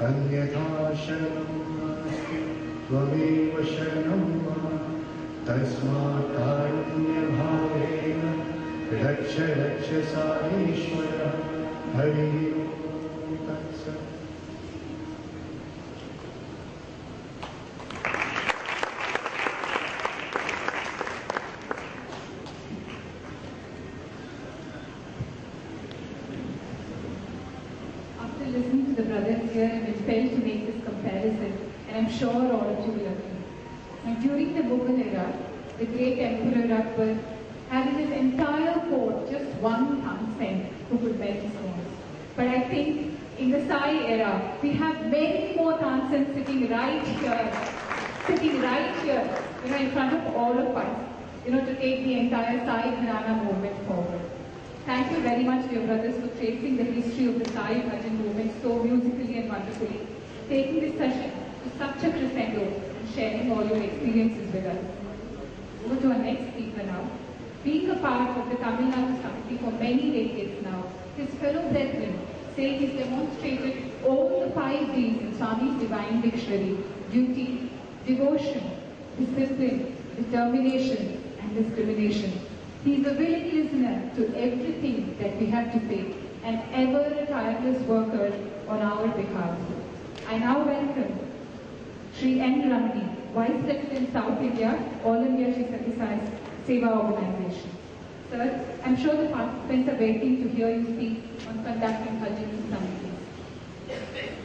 [SPEAKER 2] अन्यथा शरणं नास्ति त्वमेव शरणं मम तस्मात् कारुण्यभावेन रक्ष रक्ष साईश्वर हरि ओम तत्सत्।
[SPEAKER 1] Listening to the brothers here and impelled to make this comparison, and I'm sure all of you will agree. Now, during the Mughal era, the great Emperor Akbar had in his entire court just one Tansen who could melt stones. But I think in the Sai era, we have many more Tansens sitting right here, in front of all of us, to take the entire Sai Gharana movement forward. Thank you very much, dear brothers, for tracing the history of the Sai Bhajan movement so musically and wonderfully, taking this session to such a crescendo and sharing all your experiences with us. Over to our next speaker now. Being a part of the Tamil Nadu Samiti for many decades now, his fellow brethren say he's demonstrated all the 5 Ds in Swami's divine dictionary: duty, devotion, discipline, determination, and discrimination. He is a willing listener to everything that we have to say and ever a tireless worker on our behalf. I now welcome Sri N. Ramani, Vice President South India, All India Sri Sati Sai Seva Organization. Sir, I'm sure the participants are waiting to hear you speak on conducting Bhajan Samitis.